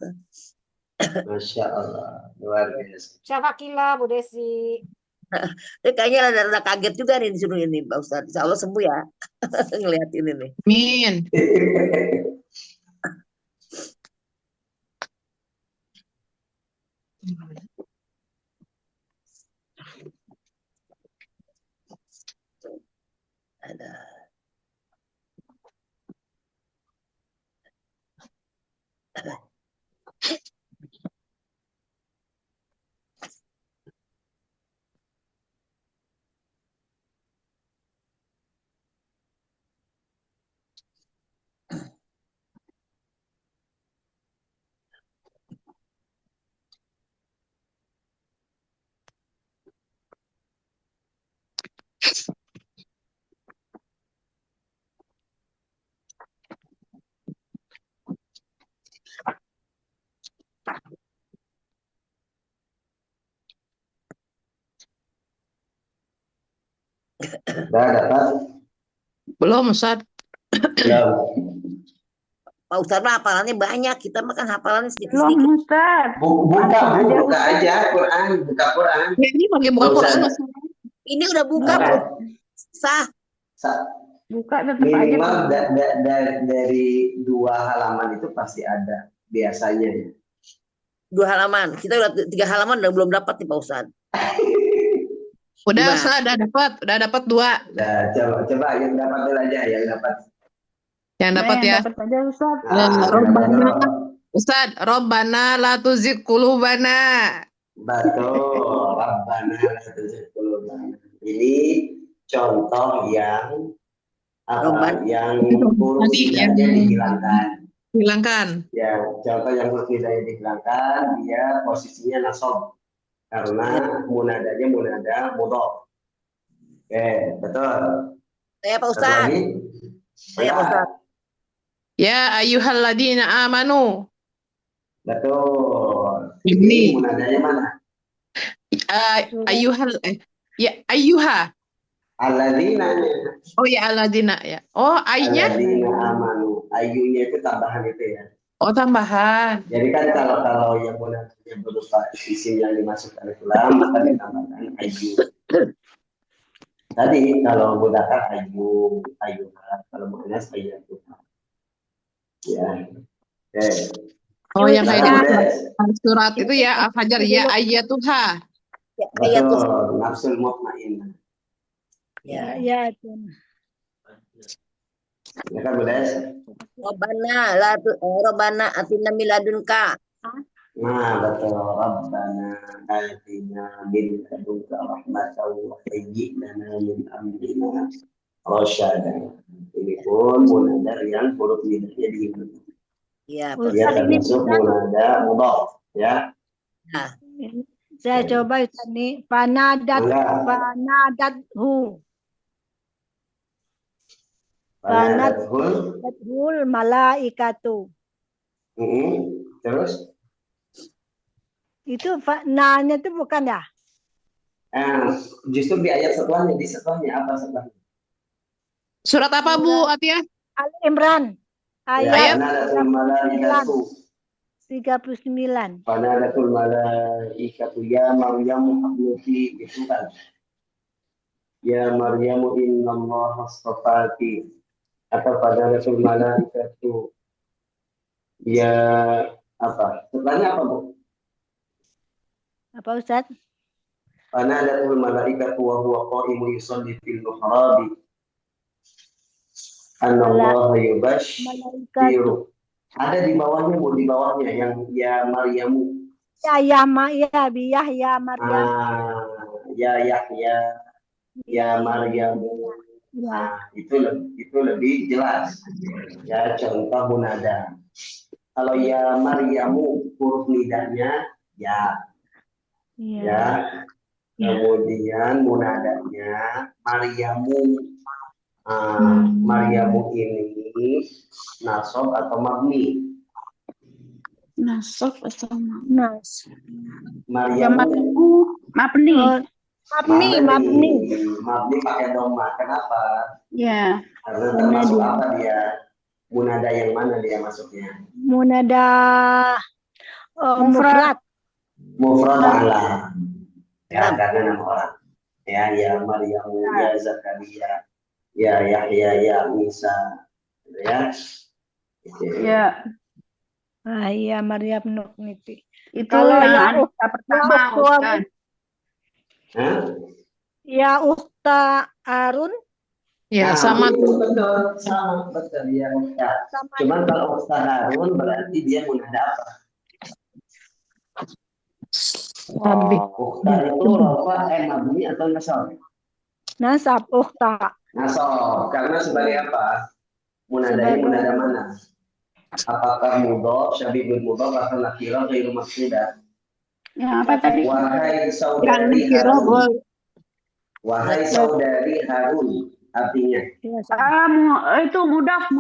Masya Allah. Luar biasa. Syafaqillah Bu Desi. Tapi kayaknya ada kaget juga nih disuruh ini Pak Ustadz. Insya Allah sembuh ya. Ngelihat ini nih. Amin. Ada. Udah dapat? Belum Ustaz. Belum. Pak Ustadz mah hafalannya banyak, kita mah kan hafalannya Belum sedikit-sedikit. Ustaz. Buka aja Quran, buka Quran. Ini lagi buka Nggak Quran. usah. Ini udah buka, Buka. Pak. Sah. Buka tetap aja. Minimal dari 2 halaman itu pasti ada biasanya. 2 halaman. Kita udah 3 halaman udah belum dapat nih Pak Ustadz. Udah Gimana? Ustaz, udah dapat 2. Nah, coba yang dapat dulu aja, yang dapat. Yang dapat ya. Dapat aja Ustaz. Robbana. Ustaz, Robbana la tuzigh qulubana. Betul, Rabbana la tuzigh qulubana. Ini contoh yang Robbana. yang huruf hidayahnya dihilangkan. Hilangkan. Ya, contoh yang huruf hidayah dihilangkan, dia posisinya nasab. karena munadanya munada mudhof. Oke, betul. Saya Pak Satu Ustadz. lagi. Saya Pak Ustadz. Ya ayyuhalladzina amanu. Betul. Ini Ini munadanya mana? ya ayyuha. Alladzina. Oh ya alladzina ya. Oh aynya. Alladzina amanu. Ayunya itu tambahan itu ya. Oh tambahan. Jadi kan kalau yang munadanya berupa isim yang dimasukkan alif lam maka ditambahkan ayu. Tadi kalau mudzakkar ayu, ayuha, kalau muannas ayyatuha. Ya. Oke. Oh yang kayak Silakan, Des. surat itu ya Al-Fajr ya ayyatuha. Ya, ayat tuh. Betul, nafsul mutmainnah. Ya. Ya, itu. Ya kan, Bu Des? Robbana atina miladunka. Nah, betul. Rabbana atina min ladunka rahmatan wa hayyi lana min amrina rasyada. Ini pun munada yang huruf nidanya dihilangkan. Ya, Dia termasuk munada mudhaf, ya. Saya coba Ustaz nih. Fanadathu. Fanadathul. Fanadathu malaikatu. Terus? Itu na-nya itu bukan ya? Justru di ayat setelahnya, apa setelahnya? Surat apa Bu Atia? Ali Imran. Ya, Ayat fanadathul malaikatu. 39. Fanadatul malaikatu ya Maryam habluki, itu kan. Ya Maryam innallaha astafaki. Atau fanadatul malaikatu ya apa? Setelahnya apa, Bu? Apa Ustaz? Fanadatul malaikatu wa huwa qa'imun yusalli fil mihrab. Anallaha yubashshiru. Ada di bawahnya, Bu, di bawahnya yang ya Maryamu. Ya Biyah ya Maryam. Ya Yahya, ya Maryamu. Nah, itu lebih jelas. Ya, contoh munada. Kalau ya Maryamu huruf nidanya ya. Ya. Kemudian munadanya Maryamu. Maryamu ini nasab atau mabni? Nasab atau Maryamu mabni. Mabni pakai doma. Kenapa? Ya. Karena termasuk apa dia? Munada yang mana dia masuknya? Munada mufrad. Mufrad a'la. Ya, karena nama orang. Ya Maryamu, ya Zakaria, ya Yahya, ya Isa. Ya. Ya. Iya Maryam Nukniti. Itu Kalau yang ya pertama Ustaz. Ya Ukhta Harun. Ya sama betul ya Ustaz. Cuman kalau Ustaz Harun berarti dia munada apa? Ukhta itu rafa mabni atau nasab? Nasab Ukhta. Nasab. Karena sebagai apa? Munadanya munada mana? Apakah mudhaf, syabihul mudhaf atau nakirah ghairu maqsudah? Ya, apa tadi? Wahai saudari Harun. Wahai saudari Harun. Artinya? Itu mudaf.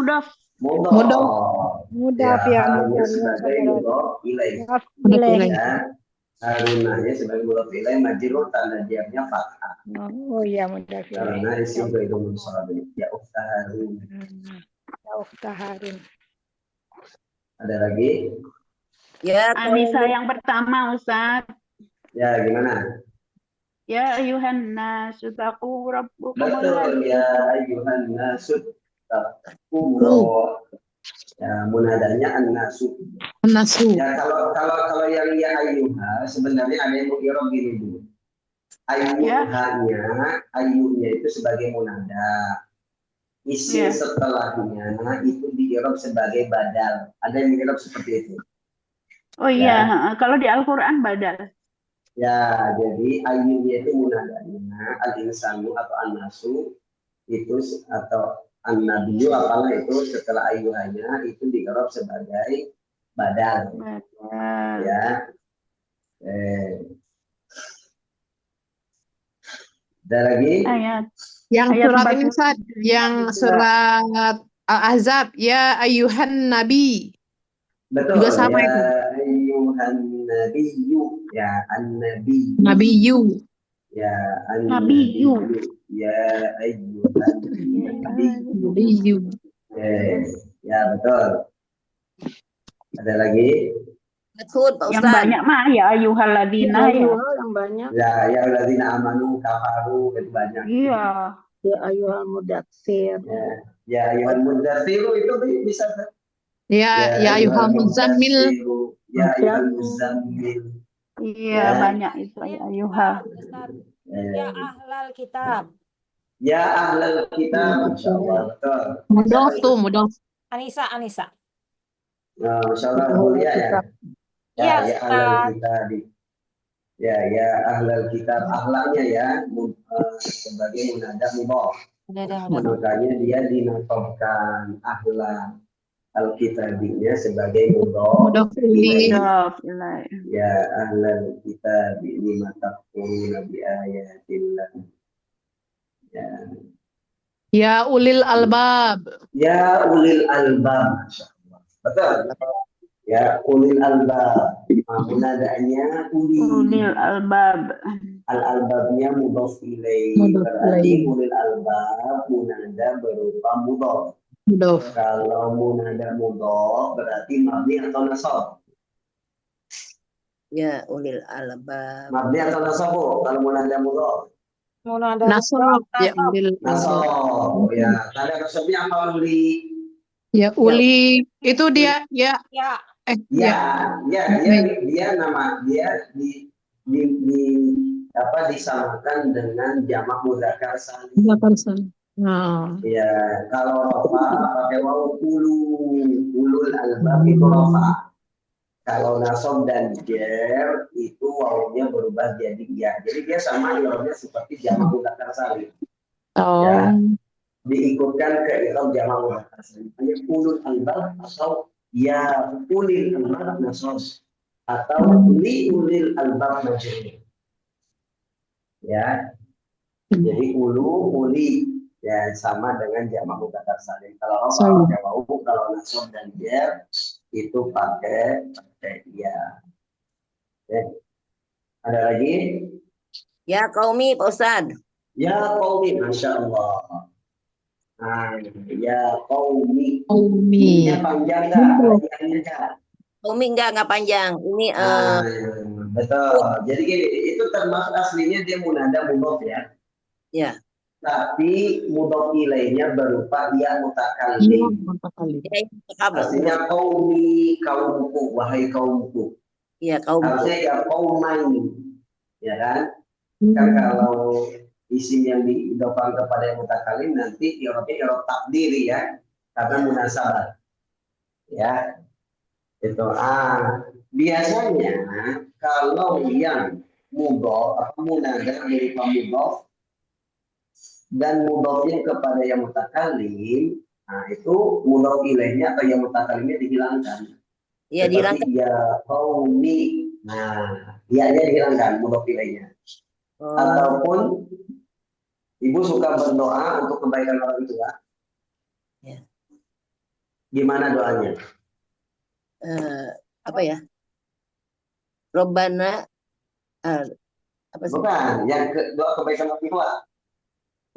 Mudhaf Ya. Harunnya sebagai mudhaf ilaih. Ya. Harunanya sebagai mudhaf ilaih majrur tanda diamnya fathah. Oh iya mudhaf ilaih. Karena isim ghairu munsharif. Ya Ukhta Harun. Ya Ukhta Harun. Ada lagi? Ya, Anissa yang pertama Ustaz. Ya, gimana? Ya ayuhan nasu taqu rabbukum. Betul, ya ayuhan nasu taqu. Ya, munadanya an-nasu. Ya, kalau yang ya ayuha sebenarnya ada yang mengirab gini dulu. Ayunya itu sebagai munada. Isim setelahnya itu diirab sebagai badal. Ada yang diirab seperti itu. Oh iya, kalau di Al-Qur'an badal. Ya, jadi ayunya itu munadanya al-insanu atau an-nasu itu atau an-nabiyyu apalah itu setelah ayuhanya itu diirab sebagai badal. Ya. Ada lagi? Ayat Yang ayat surat ini 40 Ustaz, yang juga. surat Al-Ahzab, ya ayuhan nabi. Betul, Juga sama ya itu. ayyuhan nabiyyu, ya an-nabiyyu, Nabiyyu. ya Nabiyyu. an-nabiyyu, ya ayyuhan nabiyyu. Nabiyyu. Ya betul. Ada lagi? Betul, Pak Yang Ustaz. banyak mah ya ayyuhalladzina ya. yang banyak. Ya, ya alladzina amanu kafaru, itu banyak. Iya. Ya ayyuhal mudatsir. Ya ayyuhal mudzatsiru itu bisa. Ya ayyuhal muzammil. mudatsiru, ya ayyuhal muzammil. Iya, Ya. banyak itu ya ayyuha. Ustaz. Eh, Ya ahlal kitab. Ya ahlal kitab, Masya Allah. Betul. Mudof tuh, mudof. Anissa. Nah, Masya Allah, mulia ya. Iya, Ya ahlal Ustaz. kitab. Ya ahlal kitab. Ahlaknya ya, sebagai munada mudhaf. Udah. Makanya dia dinasabkan ahlal al-kitabnya sebagai mudhaf. Mudof ilaih. Mudhaf ilaih. Ya ahlal kitab lima takfuruna bi ayatillah. Ya ulil albab. Ya ulil albab. Masya Allah. Betul. Ya ulil albab. Munadanya Ulil albab. Al-albabnya mudhaf ilaih. Mudhaf Berarti ilaih. ulil albab munada berupa mudhaf. Mudof. Kalau munada mudhaf berarti mabni atau nasab. Ya ulil albab. Mabni atau nasab, Bu? Kalau munada mudhaf. Munada Nasab. Ya ulil albab. Nasab. Ya, tanda nasabnya apa uli? Ya uli. Itu dia. Ya. Ya. Dia nama dia disamakan dengan jamak mudzakkar salim. Nah. Ya, kalau rafa pakai wawu ulul albab itu rafa. Kalau nasab dan jar itu wawunya berubah jadi ya. Jadi dia sama i'rabnya seperti jamak mudzakkar salim. Oh. Ya. Diikutkan ke i'rab jamak mudzakkar salim. Hanya ulul albab atau ya ulil albab nasab atau li ulil albab majrur. Ya. Jadi uli ya sama dengan jamak mudzakkar salim. Kalau rafa pakai wawu, kalau nasab dan jar itu pakai ya. Ada lagi? Ya qaumi, Pak Ustaz. Ya qaumi, Masya Allah. Nah, ya qaumi. Qaumi. Ini panjang enggak? Qaumi enggak panjang. Ini Betul. Jadi gini, itu termasuk aslinya dia munada mudhaf ya. ya. Tapi mudhaf ilaihnya berupa ya mutakallim. Ya, kabar. Artinya qaumi, kaumku, wahai kaumku. Iya, kaum. Harusnya ya qaumain. Ya kan? Kan kalau isim yang diidofan kepada yang mutakallim nanti i'rabnya i'rab takdiri ya, karena munasabah. Ya. Itu biasanya kalau yang mudhaf atau munada berupa mudhaf dan mudhafnya kepada yang mutakallim, nah itu mudhaf ilaihnya atau yang mutakallimnya dihilangkan. Iya, dihilangkan. Ya qaumi. Nah, ya-nya dihilangkan mudhaf ilaihnya. Oh. Ataupun ibu suka berdoa untuk kebaikan orang tua. Ya. Gimana doanya? Apa ya? Robbana apa sih? Bukan, yang doa kebaikan orang tua.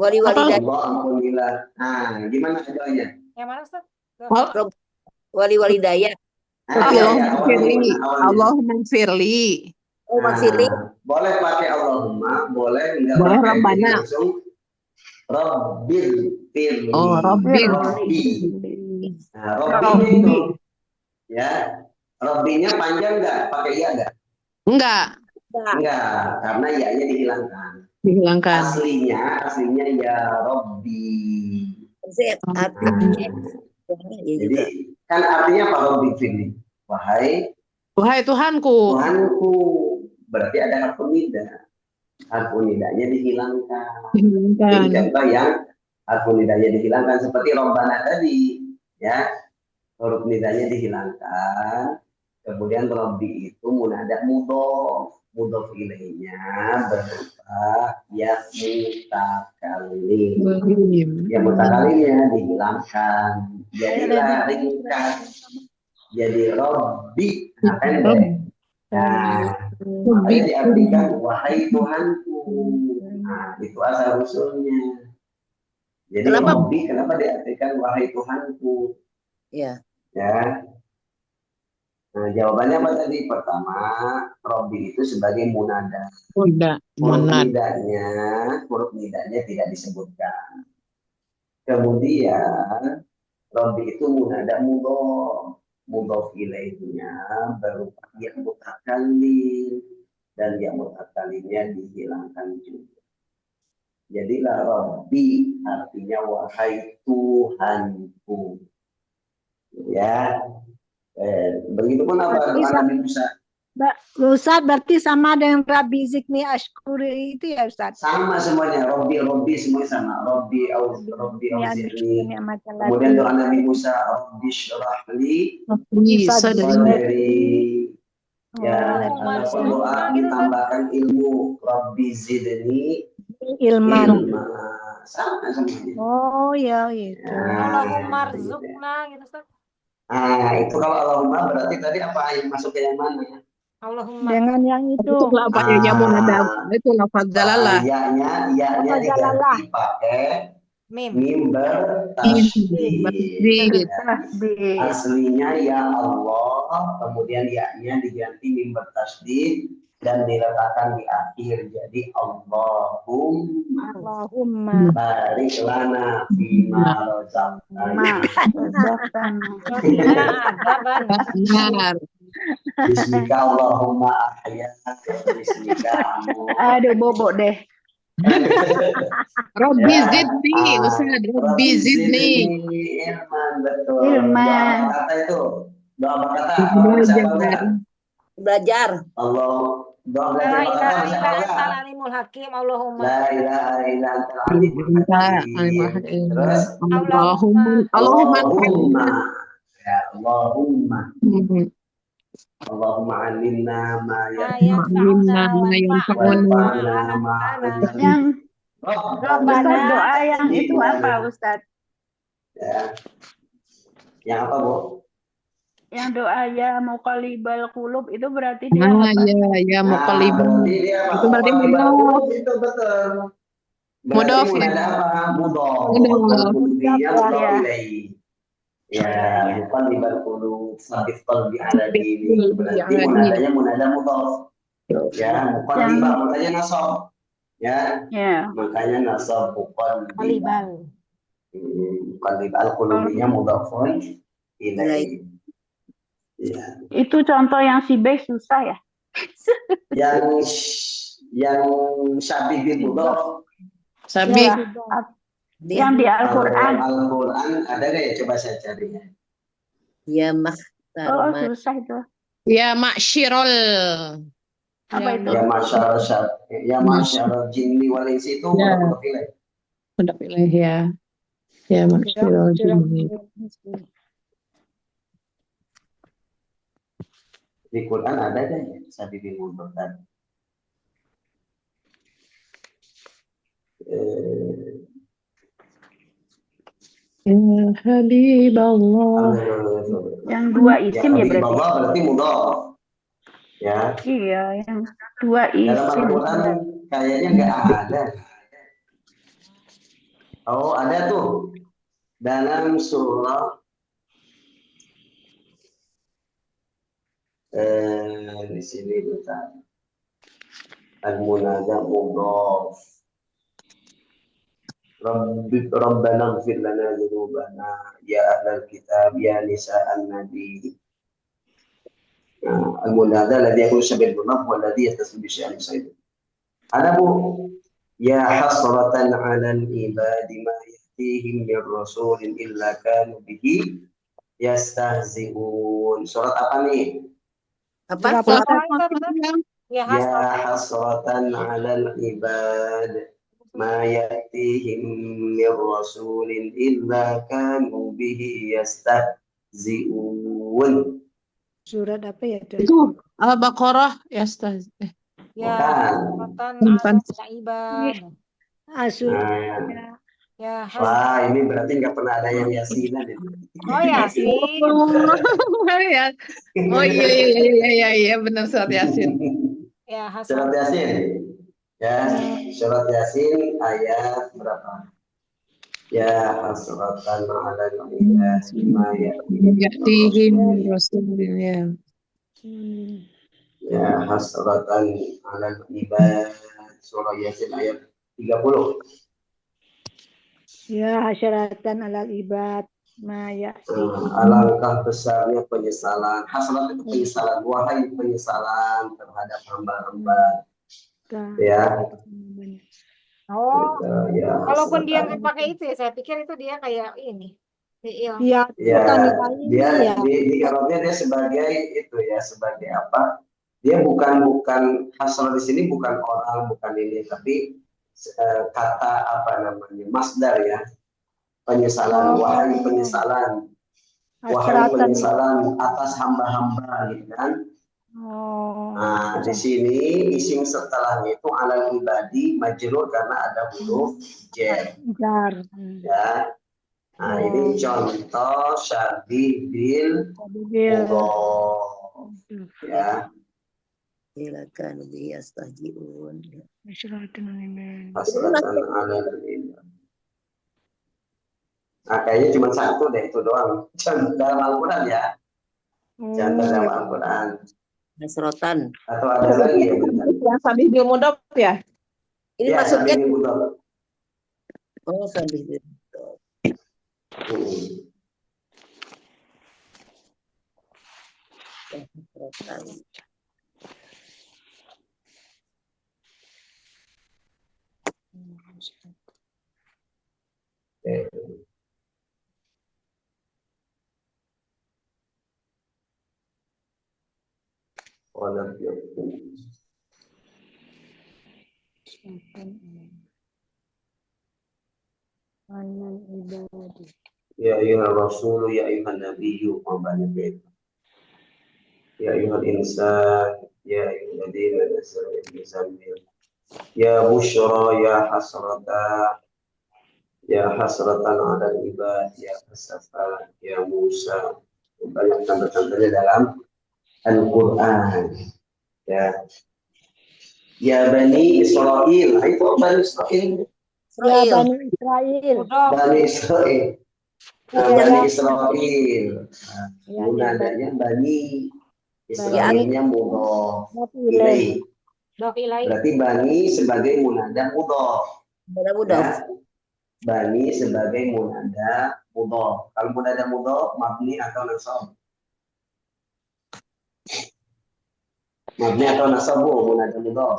Wali-wali Allah ampunilah. Nah, gimana doanya? Yang mana, Ustaz? wali daya. Allahumma firli. Oh, maksudnya Boleh pakai Allahumma, boleh enggak Boleh pakai Rabbana. langsung Rabbil firli. Oh, Rabbil. Nah, Rabbinya itu ya, Rabbinya panjang enggak? Pakai ya enggak? Enggak. Enggak, karena ya-nya dihilangkan. Dihilangkan. Aslinya ya Rabbi. artinya ya Jadi juga. kan artinya apa Rabbi firli? Wahai Wahai Tuhanku. Tuhanku. Berarti ada harfu nida. Harfu nidanya dihilangkan. Dihilangkan. Jadi contoh yang harfu nidanya dihilangkan seperti Rabbana tadi, ya. Huruf nidanya dihilangkan. Kemudian Rabbi itu munada mudhof. Mudhof ilainya berupa ya mutakallim. Ya mutakalimnya dihilangkan. Jadilah ringkas. Jadi Rabbi. Nah, pendek. Nah, makanya diartikan wahai Tuhanku. Nah, itu asal usulnya. Jadi Kenapa? Rabbi kenapa diartikan wahai Tuhanku? Ya. Ya. Nah, jawabannya apa tadi? Pertama, Robbi itu sebagai munada. Huruf nidanya tidak disebutkan. Kemudian, Robbi itu munada mudhof. Mudhof ilaihinya berupa yang mutakallim. Dan yang mutakalimnya dihilangkan juga. Jadilah Robbi artinya wahai Tuhanku. Ya. Begitupun apa doa Nabi Musa? Ustaz berarti sama dengan Rabbi Zikni Ashkuri itu ya Ustaz? Sama semuanya, Robbi semuanya sama. Robbi Auzirni. Kemudian doa Nabi Musa, Robbi Syrahli Sadri. Ya, ataupun doa ditambahkan ilmu, Robbi Zidni Ilman. Sama semuanya. Oh ya itu. Allahumma rzuqna gitu Ustaz. Itu kalau Allahumma berarti tadi apa yang masuk ke yang mana? Allahumma. Dengan yang itu. Itu apa ya munada? Itu lafaz dalalah. Iya-nya diganti pakai mim bertasydid. Aslinya ya Allah, kemudian ya-nya diganti mim bertasydid dan diletakkan di akhir jadi Allahumma barik lana fima razaqtana. Benar. Bismika Allahumma ahya bismika amut. Aduh, bobok deh. Rabbi zidni, Ustaz. Rabbi zidni. Ilman, betul. Ilman. Doa kata itu. Doa kata apa siapa enggak? Belajar. Allah. Doa La belajar ilaha kata illa siapa antal enggak? alimul hakim. Allahumma. La ilaha illa antal alimul hakim. Terus Allahumma. Ya, Allahumma. Allahumma alimna ma yanfa'una wanfa'na ma Yang Rabbana. Ustaz, doa yang itu apa Ustaz? Ya. Yang apa, Bu? Yang doa ya muqallibal qulub itu berarti dia apa? Ya muqallibal. Berarti dia apa? Itu berarti Muqallibal mudhof. qulub itu betul. Mudhof, Berarti ya. ada apa? Mudhof. Mudhof. Qulubinya mudhof Ya. ilaihi. Ya, muqallibal qulub, sabit qalbi ala dini. Berarti munadanya munada mudhof. Ya, muqallibal makanya nasab. Ya. Ya. Makanya nasab muqallibal. Muqallibal qulubinya mudhofun ilaihi. Ya. Itu contoh yang si B susah ya. Yang syabih bil mudhof. Sabi. Ya. Yang di Al-Quran. Al-Quran ada nggak ya? Coba saya cari ya. Ya Oh, susah itu. Ya ma'syirul. Apa itu? Ya masyarakat jinni wal insi itu Ya. udah pilih. Udah pilih ya. Ya ma'syirul jinni. Di Quran ada kan ya? Syabih bil mudhof tadi. Ya Habiballah. Yang dua isim ya berarti. Bawah berarti mudhof. Ya. Iya, yang dua Dalam isim. Al-Quran kayaknya nggak ada. Oh, ada tuh. Dalam surah di sini bentar. Al-Munada mudhof. Rabbana ighfir lana dzunubana ya ahlal kitab ya nisa'an nabi. Al-Munada alladhi yaqulu sabil mudhaf wal ladhi yattasil bi syai'in sayyid. Ada Bu, ya hasratan 'alal ibadi ma yatihim min rasulin illa kanu bihi yastahzi'un. Surat apa nih? Apa? Ya Ya hasratan 'alal ibad ma yatihim min rasulin illa kanu bihi yastahzi'un. Surat apa ya itu? Itu Al-Baqarah ya, Ustaz. Ya, Bukan. suratan Bukan. ala ibad. Surat Nah, Ya, wah, ini berarti nggak pernah ada yang yasinan ini. Oh, Yasin. Ya. Oh iya iya iya iya iya benar surat Yasin. Ya, Surat Hasan. Yasin. Ya, surat Yasin ayat berapa? Ya hasratan ala al-ibad bima Yatihim ya'tihim Rasulullah. ya hasratan ala al-ibad surah Yasin ayat 30. ya hasyaratan alal ibad maya Alangkah besarnya penyesalan. Hasrat itu penyesalan. Wahai penyesalan terhadap hamba-hamba. Ya, Oh, gitu, ya walaupun dia hasratan. nggak pakai itu ya, saya pikir itu dia kayak ini. Fiil. ya Ya, bukan nilai ini dia ya di Arabnya dia sebagai itu ya, sebagai apa? Dia bukan hasrat di sini bukan orang, bukan ini, tapi kata apa namanya? Masdar ya. Penyesalan, wahai penyesalan. Wahai hasyaratan penyesalan atas hamba-hamba gitu kan. Nah, di sini isim setelahnya itu alal ibadi majrur karena ada huruf jar. jar Ya. Nah, ini contoh syabih bil mudhaf. Ya, Silakan biastahjiun. hasyaratan alal ibad hasratan alal ibad. Nah, kayaknya cuma satu deh itu doang. Contoh dalam Al-Quran ya. Contoh dalam Al-Quran. Nasrotan. Atau ada lagi ya bentar. Yang Sabih bil mudhaf ya. Ini Ya, maksudnya syabih bil mudhaf. oh sambil nasrotan. alal ibad Ya ayuhal rasul, ya ayuhan nabiyyu, banyak ya. Ya ayuhal insan, ya ayuhal ladina nasaru bisambil. Ya busyra, ya hasratan ala ibad, ya hasafan, ya Musa. Banyak tanda-tandanya dalam Al-Quran. Ya. Ya Bani Israel, itu Bani Israel. ya Bani Israel Mudhaf. Bani Israel. Nah, Ya, Bani ya. Israel. Ya, Munadanya Bani. Israelnya mudhaf. Ilaih. Mudhaf ilaih. Berarti Bani sebagai munada mudhaf. Mudah-mudah. Ya. Bani sebagai munada mudhaf. Kalau munada mudhaf mabni atau nasab? Mabni atau nasab munada mudhaf?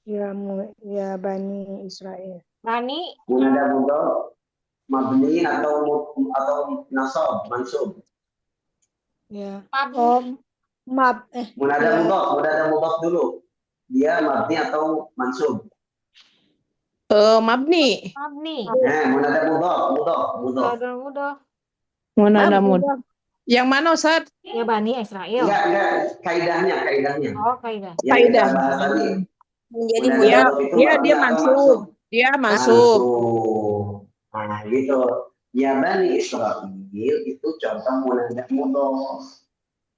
ya Bani Israel Bani. Munada mudhaf mabni atau nasab mansub? ya Mabni. Munada mudhaf dulu. Dia mabni atau mansub? Mabni. Mabni. Munada mudhaf. Mudhaf. Munada mudhaf. Yang mana Ustaz? Ya Bani Israel. Enggak, kaidahnya. Oh, kaidah. Yang kita bahas tadi. Menjadi Munada mudah. mudhaf itu Dia mabni atau mansub. Dia mansub. Nah, gitu. Ya Bani Israel itu contoh munada mudhaf.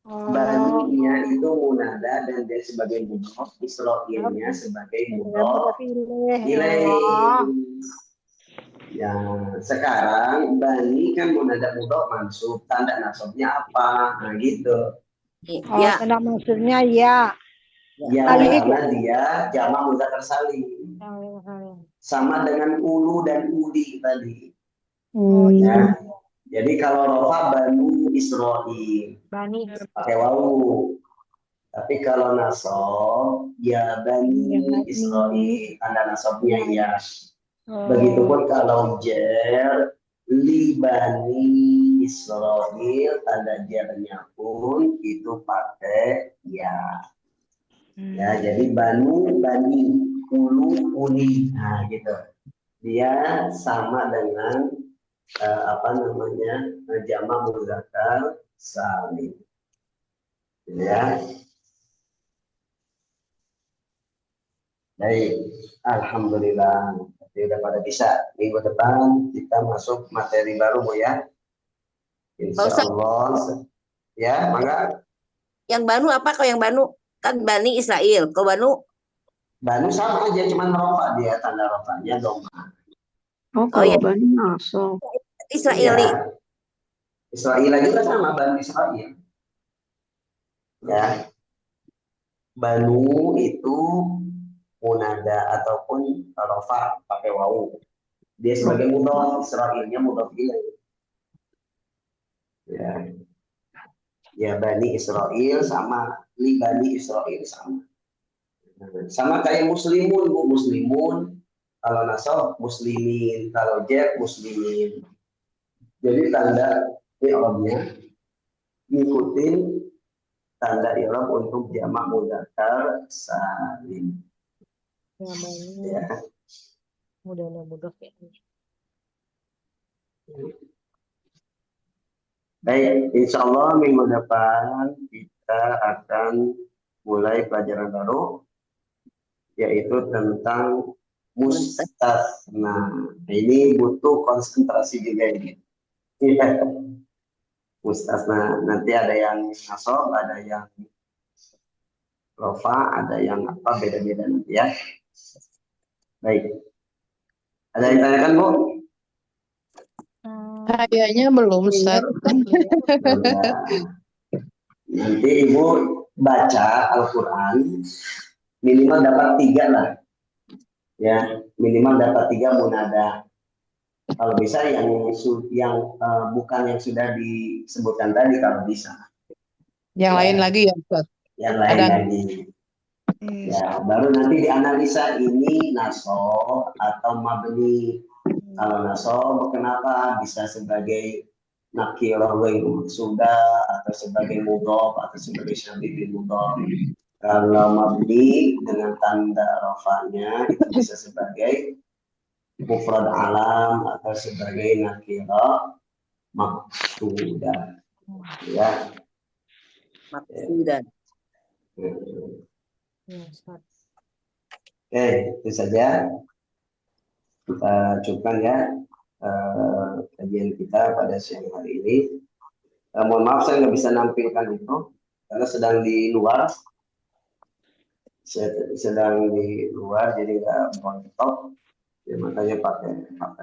Bani-nya itu munada dan dia sebagai mudhaf, Israilnya sebagai mudhaf ilaih. Ya, sekarang Bani kan munada mudhaf mansub, tanda nasabnya apa? Nah, gitu. Ya. tanda maksudnya ya Ya, karena dia jamak mudzakkar salim. Sama dengan ulu dan uli tadi. Ya. Jadi kalau rofa Bani Israel Bani. pakai wawu. Tapi kalau nasab ya Bani Israel tanda nasabnya ya. Begitupun kalau jar li Bani Israel tanda jarnya pun itu pakai ya. Ya, jadi Bani, ulu, uli. Nah, gitu. Dia sama dengan jamak mudzakkar salim. Ya. Baik, alhamdulillah. Jadi udah pada bisa. Minggu depan kita masuk materi baru Bu ya. Pak Insya Ustadz, Allah. Ya, mangga. yang Banu apa kalau yang Banu? Kan Bani Israel. Kalau Banu, Banu sama aja, cuman rofa dia tanda rofanya dong. Oh, oh ya, kalau Bani masuk. Israeli. Iya. Israel juga sama Banu Israel. Ya, Banu itu munada ataupun rofa pakai wawu. Dia sebagai mudhof, Israilnya mudhof ilaih. Ya, ya Bani Israel sama li Bani Israel sama. Sama kayak muslimun, Bu, muslimun. Kalau nasab muslimin, kalau jar muslimin. Jadi tanda i'rabnya ngikutin tanda i'rab untuk jamak mudzakkar salim. Ya, Bani. Ya. Mudah ya. Baik, insya Allah minggu depan kita akan mulai pelajaran baru, yaitu tentang mustasna. Nah, ini butuh konsentrasi juga ini. Iya. Mustasna, nanti ada yang nasab, ada yang rofa, ada yang apa, beda-beda nanti ya. Baik. Ada yang tanyakan, Bu? Kayaknya belum, Ustaz. Ya. Nanti Ibu baca Al-Quran, minimal dapat 3 lah. Ya, minimal dapat 3 munada. Kalau bisa yang bukan yang sudah disebutkan tadi kalau bisa. Yang lain lagi ya, Ustaz. Yang lain Ada. lagi. Ya, baru nanti dianalisa ini nasab atau mabni. Kalau nasab kenapa bisa sebagai nakirah ghairu sudah atau sebagai mudhaf atau sebagai syabih mudhaf. Kalau mabni dengan tanda rafanya itu bisa sebagai mufrad alam atau sebagai nakirah maksudah. Ya. Maksudan. Ya, Ustaz. Oke, itu saja kita cukupkan ya kajian kita pada siang hari ini. Mohon maaf saya nggak bisa nampilkan itu karena sedang di luar. Saya sedang di luar jadi nggak bontot, ya, makanya pakai HP.